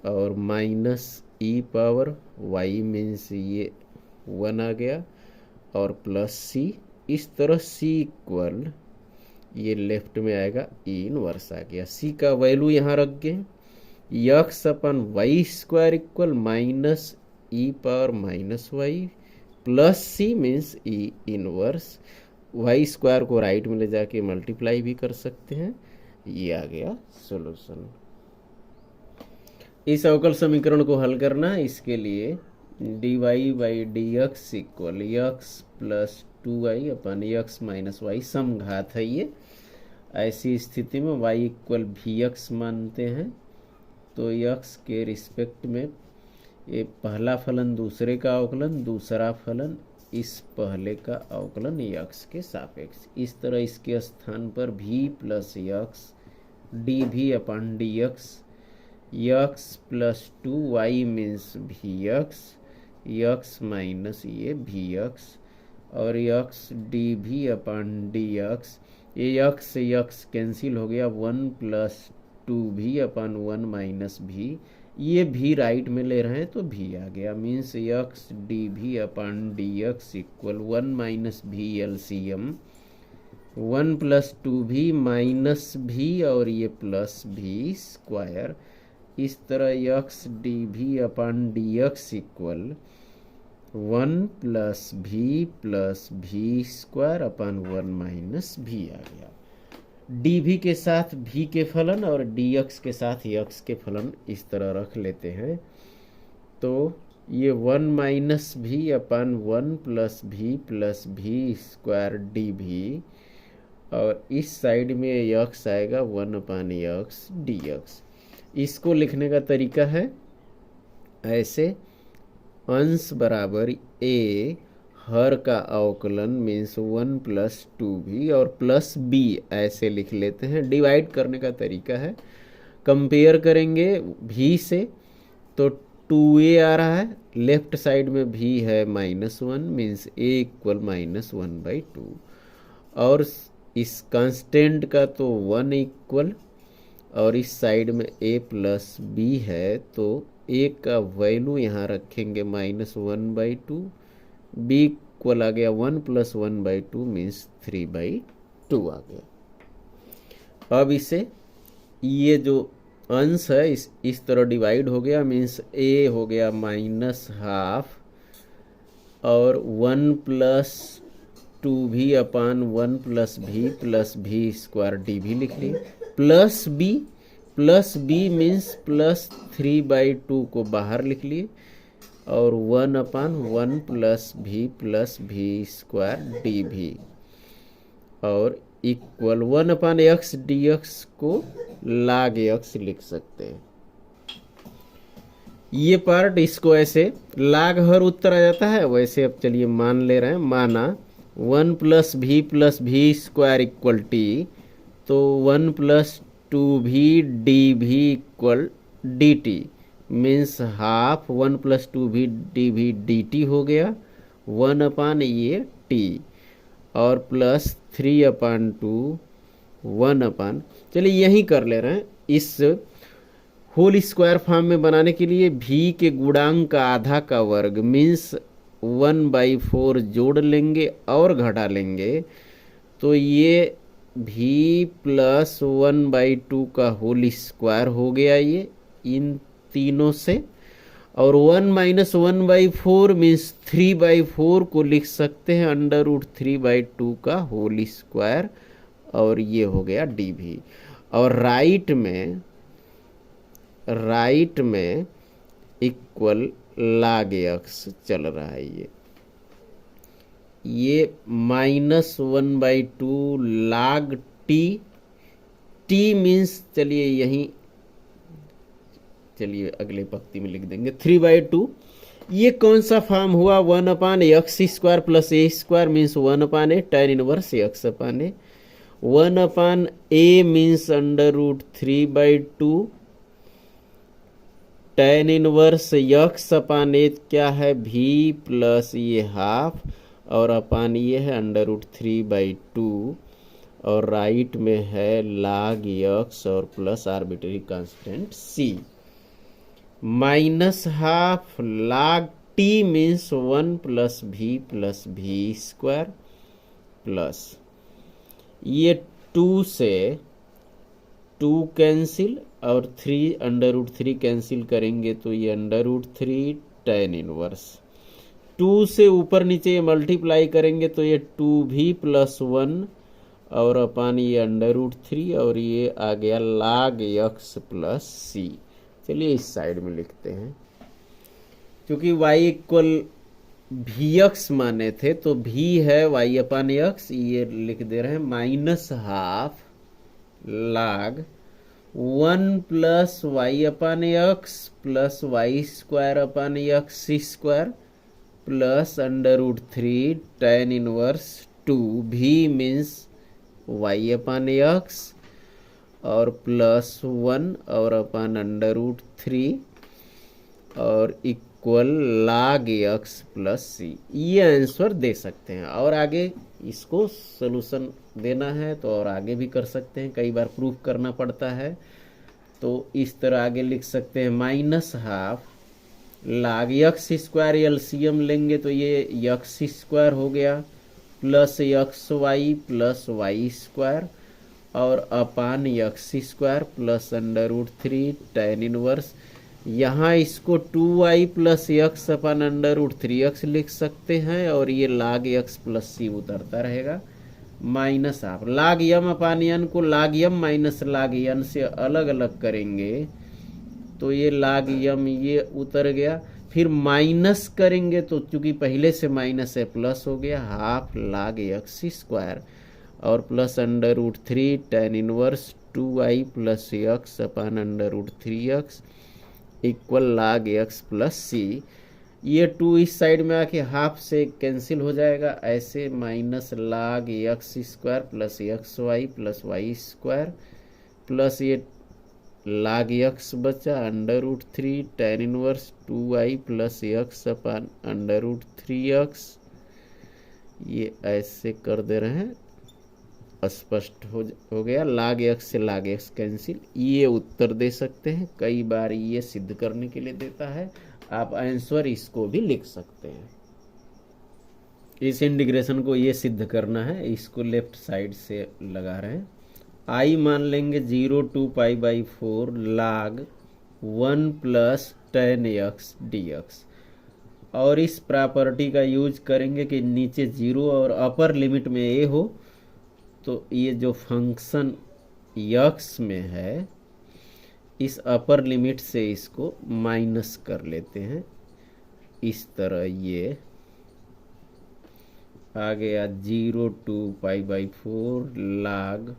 S1: और -e पावर y मीन्स ये 1 आ गया और प्लस c। इस तरह c इक्वल ये लेफ्ट में आएगा e इनवर्स आ गया, c का वैल्यू यहाँ रख गए, x upon Y square equal -e power -y plus c means e inverse, Y square को राइट में ले जाके मल्टीप्लाई भी कर सकते हैं। ये आ गया सॉल्यूशन। इस अवकल समीकरण को हल करना, इसके लिए dy by D X equal x plus 2y upon x minus Y समघात है ये। ऐसी स्थिति में y इक्वल vx मानते हैं, तो x के रिस्पेक्ट में ये पहला फलन दूसरे का अवकलन, दूसरा फलन इस पहले का अवकलन x के सापेक्ष। इस तरह इसके स्थान पर v प्लस x dv अपन dx, x plus 2y means vx, x minus ये vx और x dv अपन dx, ये x से x कैंसिल हो गया, 1 प्लस 2v अपन 1 माइनस v, ये v राइट में ले रहे हैं तो v आ गया, मीन्स x dv अपन dx equal 1 minus v LCM 1 plus 2v minus v और ये प्लस v स्क्वायर। इस तरह x dv अपन dx equal 1 plus v square upon 1 minus v आ गया। डी भी के साथ भी के फलन और डी एक्स के साथ यक्स के फलन इस तरह रख लेते हैं। तो ये 1 माइनस भी अपन 1 प्लस भी स्क्वायर डी भी, और इस साइड में यक्स आएगा 1 अपान यक्स डी एक्स। इसको लिखने का तरीका है ऐसे, अंश बराबर ए, हर का अवकलन मीन्स 1 प्लस 2b और प्लस b ऐसे लिख लेते हैं। डिवाइड करने का तरीका है, कंपेयर करेंगे v से तो 2a आ रहा है, लेफ्ट साइड में v है -1 मीन्स a इक्वल -1/2, और इस कांस्टेंट का तो 1 इक्वल, और इस साइड में a प्लस b है तो a का वैल्यू यहाँ रखेंगे -1/2, b इक्वल आ गया 1 प्लस 1/2 मीन्स 3/2 आ गया। अब इसे ये जो अंश है इस तरह डिवाइड हो गया, मीन्स a हो गया -12 और 1 प्लस 2v अपान 1 प्लस भी स्क्वायर डी भी लिख लिए, प्लस b मीन्स प्लस 3/2 को बाहर लिख लिए, और 1 अपान 1 प्लस भी स्क्वायर डी भी, और इक्वल 1 अपान एक्स डी एक्स को log x लिख सकते हैं। ये पार्ट इसको ऐसे log हर उत्तर आ जाता है, वैसे अब चलिए मान ले रहे हैं, माना 1 प्लस भी स्क्वायर इक्वल टी, तो 1 प्लस 2v डी भी equal D T, means half 1 plus 2v D भी डी टी हो गया 1 अपान ये टी, और प्लस 3/2 1 अपान, चलिए यही कर ले रहे हैं। इस होल स्क्वायर फॉर्म में बनाने के लिए v के गुणांक का आधा का वर्ग मीन्स 1/4 जोड़ लेंगे और घटा लेंगे, तो ये v प्लस 1/2 का होल स्क्वायर हो गया ये इन तीनों से, और 1 माइनस 1/4 मीन्स 3/4 को लिख सकते हैं √3/2 का होल स्क्वायर, और ये हो गया डी भी। और राइट में इक्वल log x चल रहा है, ये -1/2 log t मीन्स, चलिए अगले पंक्ति में लिख देंगे 3/2। ये कौन सा फॉर्म हुआ, 1 अपान एक्स स्क्वायर प्लस ए स्क्वायर मीन्स 1 अपान ए tan इनवर्स एक्स अपान ए, 1 अपान ए मीन्स √3/2 tan इनवर्स यक्स अपान ए क्या है v प्लस ये हाफ, और अपान ये है √3/2, और राइट में है log x और plus arbitrary constant c, -12 log t means 1 plus भी स्क्वायर, प्लस ये 2 से 2 कैंसिल और 3 कैंसिल करेंगे तो ये √3 tan इनवर्स, 2 से ऊपर नीचे ये मल्टीप्लाई करेंगे तो ये 2v प्लस 1 और अपान ये √3, और ये आ गया log x प्लस c। चलिए इस साइड में लिखते हैं, क्योंकि y इक्वल vx माने थे तो v है y अपान x, ये लिख दे रहे हैं -12 log 1 प्लस y अपान x plus y square upon x square plus √3 tan inverse 2 v means y अपान x और प्लस 1 और अपान √3 और equal log x plus c। ये आंसर दे सकते हैं, और आगे इसको सलूशन देना है तो और आगे भी कर सकते हैं, कई बार प्रूफ करना पड़ता है, तो इस तरह आगे लिख सकते हैं -12 log x स्क्वायर, एलसीएम लेंगे तो ये x स्क्वायर हो गया plus xy plus y square और अपान x square plus √3 tan inverse, यहाँ इसको 2y प्लस x अपान √3x लिख सकते हैं, और ये log x प्लस c उतरता रहेगा माइनस हाफ। लाग यम अपान यन को लाग यम माइनस लाग यन से अलग अलग करेंगे तो ये लाग यम ये उतर गया, फिर माइनस करेंगे तो चूंकि पहले से माइनस है प्लस हो गया, हाफ लाग एक्स स्क्वायर और plus under root 3 tan inverse 2i plus X upon under root 3x equal log X plus C. ये 2 इस साइड में आके हाफ से कैंसिल हो जाएगा, ऐसे minus log X square plus X Y plus Y square plus ये log X बचा under root 3 tan inverse 2i plus X upon under root 3x। ये ऐसे कर दे रहे हैं, स्पष्ट हो गया। लाग एक्स से लाग एक्स कैंसिल, ये उत्तर दे सकते हैं। कई बार ये सिद्ध करने के लिए देता है, आप आंसर इसको भी लिख सकते हैं। इस इंटीग्रेशन को ये सिद्ध करना है, इसको लेफ्ट साइड से लगा रहे हैं। आई मान लेंगे 0 to π/4 log 1 plus tan x dx और इस प्रॉपर्टी का यूज करेंगे कि नीचे 0 और अपर लिमिट में a हो तो ये जो फंक्शन x में है इस अपर लिमिट से इसको माइनस कर लेते हैं। इस तरह ये आ गया 0 to π/4 log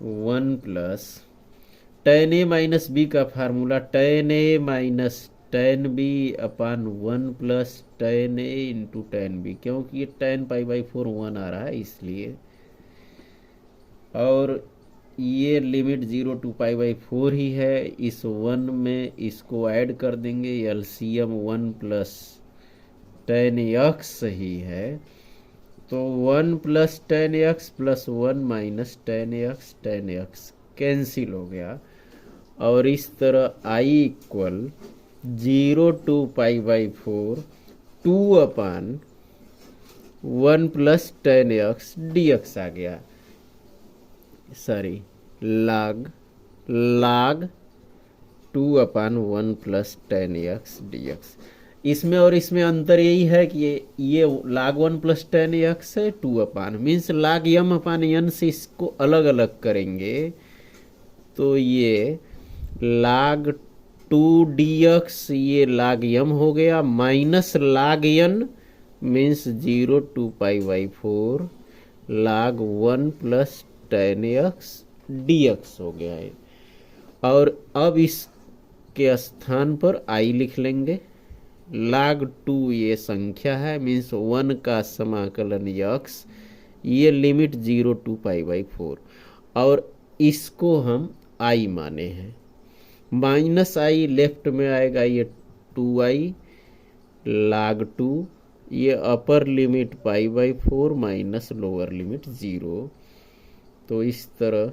S1: 1 plus tan a minus B का formula tan a minus tan b upon 1 plus tan a into tan b, क्योंकि ये tan π/4 1 आ रहा है इसलिए। और ये लिमिट 0 to π/4 ही है, इस 1 में इसको ऐड कर देंगे, एलसीएम 1 प्लस tan x ही है तो 1 plus tan x plus 1 minus tan x cancel हो गया। और इस तरह i equal 0 to π/4 2 upon 1 plus tan x dx आ गया, सॉरी लाग 2 अपान 1 प्लस tan x dx। इसमें और इसमें अंतर यही है कि ये लाग 1 प्लस tan x है 2 अपान मीन्स लाग यम अपान यन से इसको अलग अलग करेंगे तो ये लाग 2 dx ये लाग यम हो गया माइनस लाग यन means 0 to π/4 log 1 plus tan x dx हो गया है। और अब इसके स्थान पर i लिख लेंगे। लाग 2 ये संख्या है मीन्स 1 का समाकलन x, ये लिमिट 0 to π/4 और इसको हम i माने हैं। माइनस i लेफ्ट में आएगा, ये 2i लाग 2, ये upper limit π/4 minus lower limit 0। तो इस तरह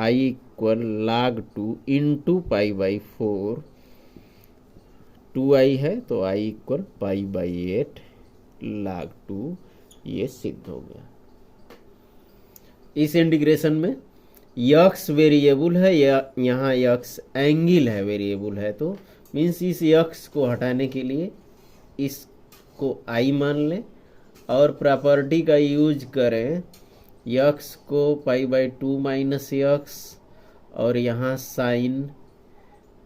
S1: i इक्वल लाग 2 इंटू π/4, 2i है तो i इक्वल π/8 लाग 2, ये सिद्ध हो गया। इस इंटीग्रेशन में x वेरिएबल है या यहाँ x एंगल है, वेरिएबल है तो मीन्स इस x को हटाने के लिए इसको i मान लें और प्रॉपर्टी का यूज करें, x को π/2 माइनस x और यहाँ साइन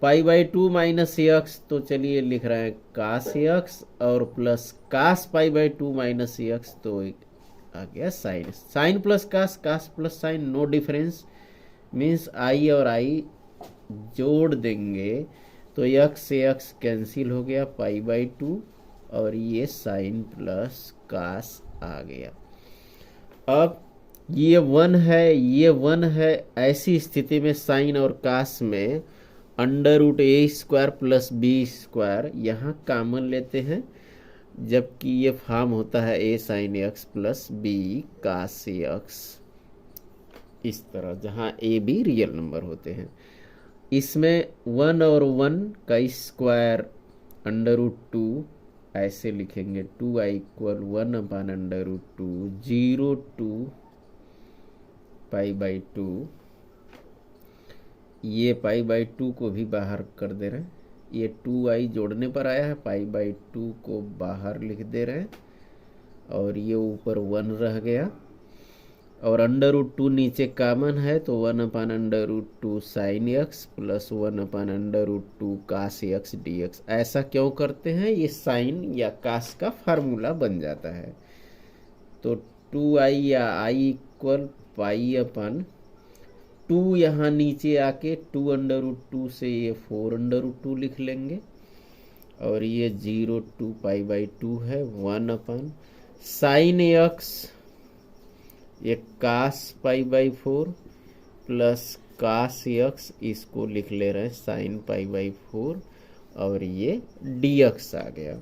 S1: π/2 माइनस x तो चलिए लिख रहे हैं cos x और प्लस cos π/2 माइनस x तो आ गया sine, sine plus cos, cos plus sine, no difference means i और i जोड़ देंगे तो x से x कैंसिल हो गया π/2 और ये साइन प्लस कास आ गया। अब ये 1 है, ये 1 है, ऐसी स्थिति में साइन और कास में under root A square plus B square यहाँ कॉमन लेते हैं, जबकि ये फॉर्म होता है A sine X plus B cos X, इस तरह जहाँ ए बी रियल नंबर होते हैं। इसमें 1 और 1 का स्क्वायर अंडर रूट 2 ऐसे लिखेंगे, 2i equal 1 upon under root 2 0 to π/2, ये π/2 को भी बाहर कर दे रहे हैं, ये 2i जोड़ने पर आया है, π/2 को बाहर लिख दे रहे हैं और ये ऊपर 1 रह गया और अंडर रूट टू नीचे कॉमन है तो 1/√2 साइन एक्स प्लस 1/√2 कास एक्स डी एक्स। ऐसा क्यों करते हैं, ये साइन या कास का फार्मूला बन जाता है। तो 2i या i इक्वल पाई/2, यहाँ नीचे आके 2√2 से ये 4√2 लिख लेंगे और ये 0 to π/2 है 1 साइन एक्स, ये कास π/4 प्लस कास एक्स, इसको लिख ले रहे हैं साइन π/4 और ये dx आ गया।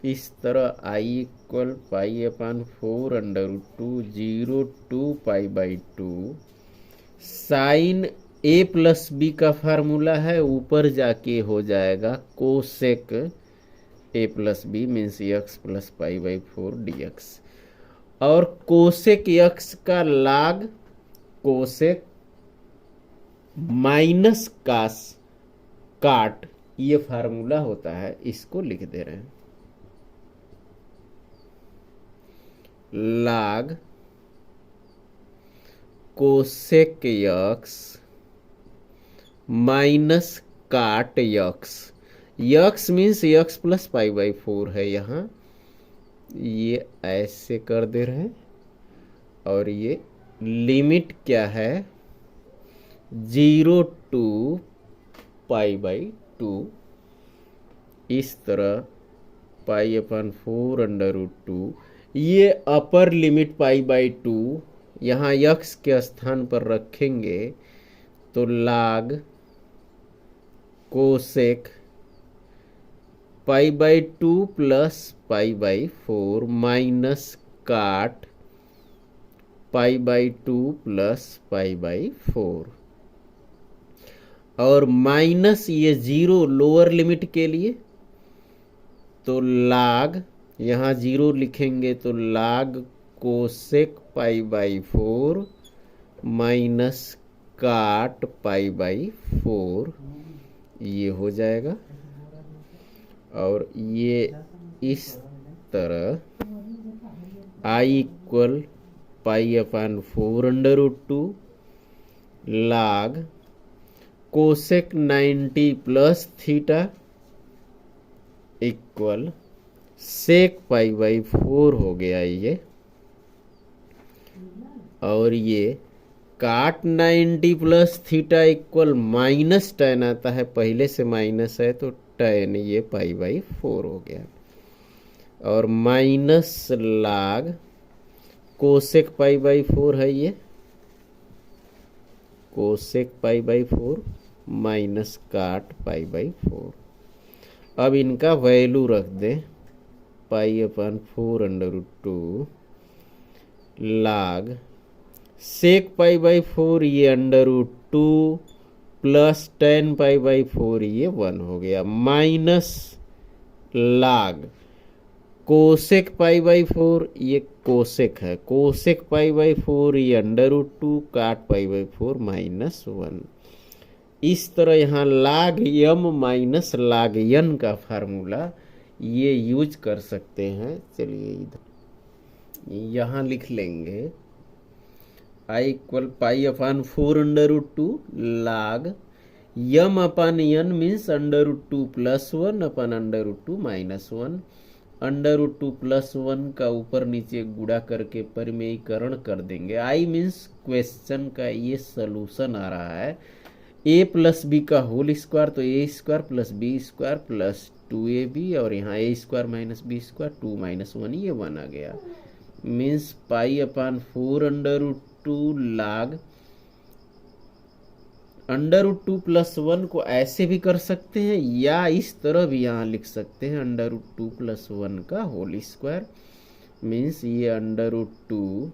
S1: इस तरह i इक्वल पाई/4√2 0 to π/2 sine a plus B का फार्मूला है, ऊपर जाके हो जाएगा cosec a plus B means X plus π/4 dx। और कोसेक एक्स का लाग कोसेक माइनस कास काट, ये फार्मूला होता है, इसको लिख दे रहे हैं। Log cosec X minus cot X, X means X plus π/4 है, यहाँ ये ऐसे कर दे रहे हैं और ये लिमिट क्या है 0 to π/2। इस तरह पाई/4√2, ये अपर लिमिट π/2 यहाँ यक्स के स्थान पर रखेंगे तो लाग कोसेक π/2 प्लस π/4 माइनस काट π/2 प्लस π/4 और माइनस ये 0 लोअर लिमिट के लिए, तो लाग यहाँ 0 लिखेंगे तो लाग कोसेक π/4 माइनस काट π/4 ये हो जाएगा। और ये इस तरह i इक्वल पाई/4√2 log cosec 90 plus theta equal sec π/4 हो गया ये। और ये cot 90 plus theta equal minus tan आता है, पहले से माइनस है तो टेन ये π/4 हो गया। और माइनस लाग कोसेक π/4 है, ये कोसेक π/4 माइनस काट π/4। अब इनका वैल्यू रख दें, पाई/4√2 लाग सेक π/4 ये √2 प्लस 10 π/4 ये 1 हो गया, माइनस लाग कोसेक π/4 ये कोसेक है, कोसेक π/4 ये √2 काट π/4 माइनस 1। इस तरह यहाँ लाग यम माइनस लाग यन का फार्मूला ये यूज कर सकते हैं। चलिए इधर यहाँ लिख लेंगे i इक्वल पाई/4√2 लाग यम अपन यन मीन्स √2 प्लस 1 अपन √2 माइनस 1। √2 प्लस 1 का ऊपर नीचे गुणा करके परिमेयीकरण कर देंगे। i मीन्स क्वेश्चन का ये सलूशन आ रहा है a प्लस बी का होल स्क्वायर, तो a² plus b² plus 2ab और यहाँ a² माइनस b² 2 माइनस 1 ये 1 आ गया। मीन्स पाई/4√2 लाग √2 प्लस 1 को ऐसे भी कर सकते हैं या इस तरह भी यहाँ लिख सकते हैं √2 प्लस 1 का होल स्क्वायर। मीन्स ये √2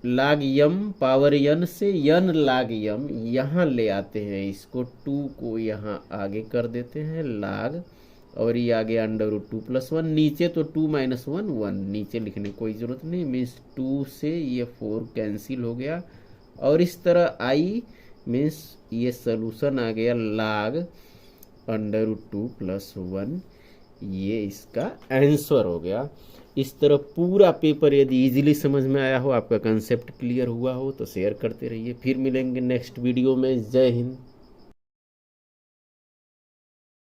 S1: लाग यम पावर यन से यन लाग यम यहाँ ले आते हैं, इसको 2 को यहाँ आगे कर देते हैं लाग, और ये आगे √2 प्लस 1, नीचे तो 2 माइनस 1 1, नीचे लिखने कोई ज़रूरत नहीं। मीन्स 2 से ये 4 कैंसिल हो गया और इस तरह i मीन्स ये सलूशन आ गया लाग √2 प्लस 1 ये इसका आंसर हो गया। इस तरह पूरा पेपर यदि इजीली समझ में आया हो, आपका कंसेप्ट क्लियर हुआ हो, तो शेयर करते रहिए। फिर मिलेंगे नेक्स्ट वीडियो में। जय हिंद।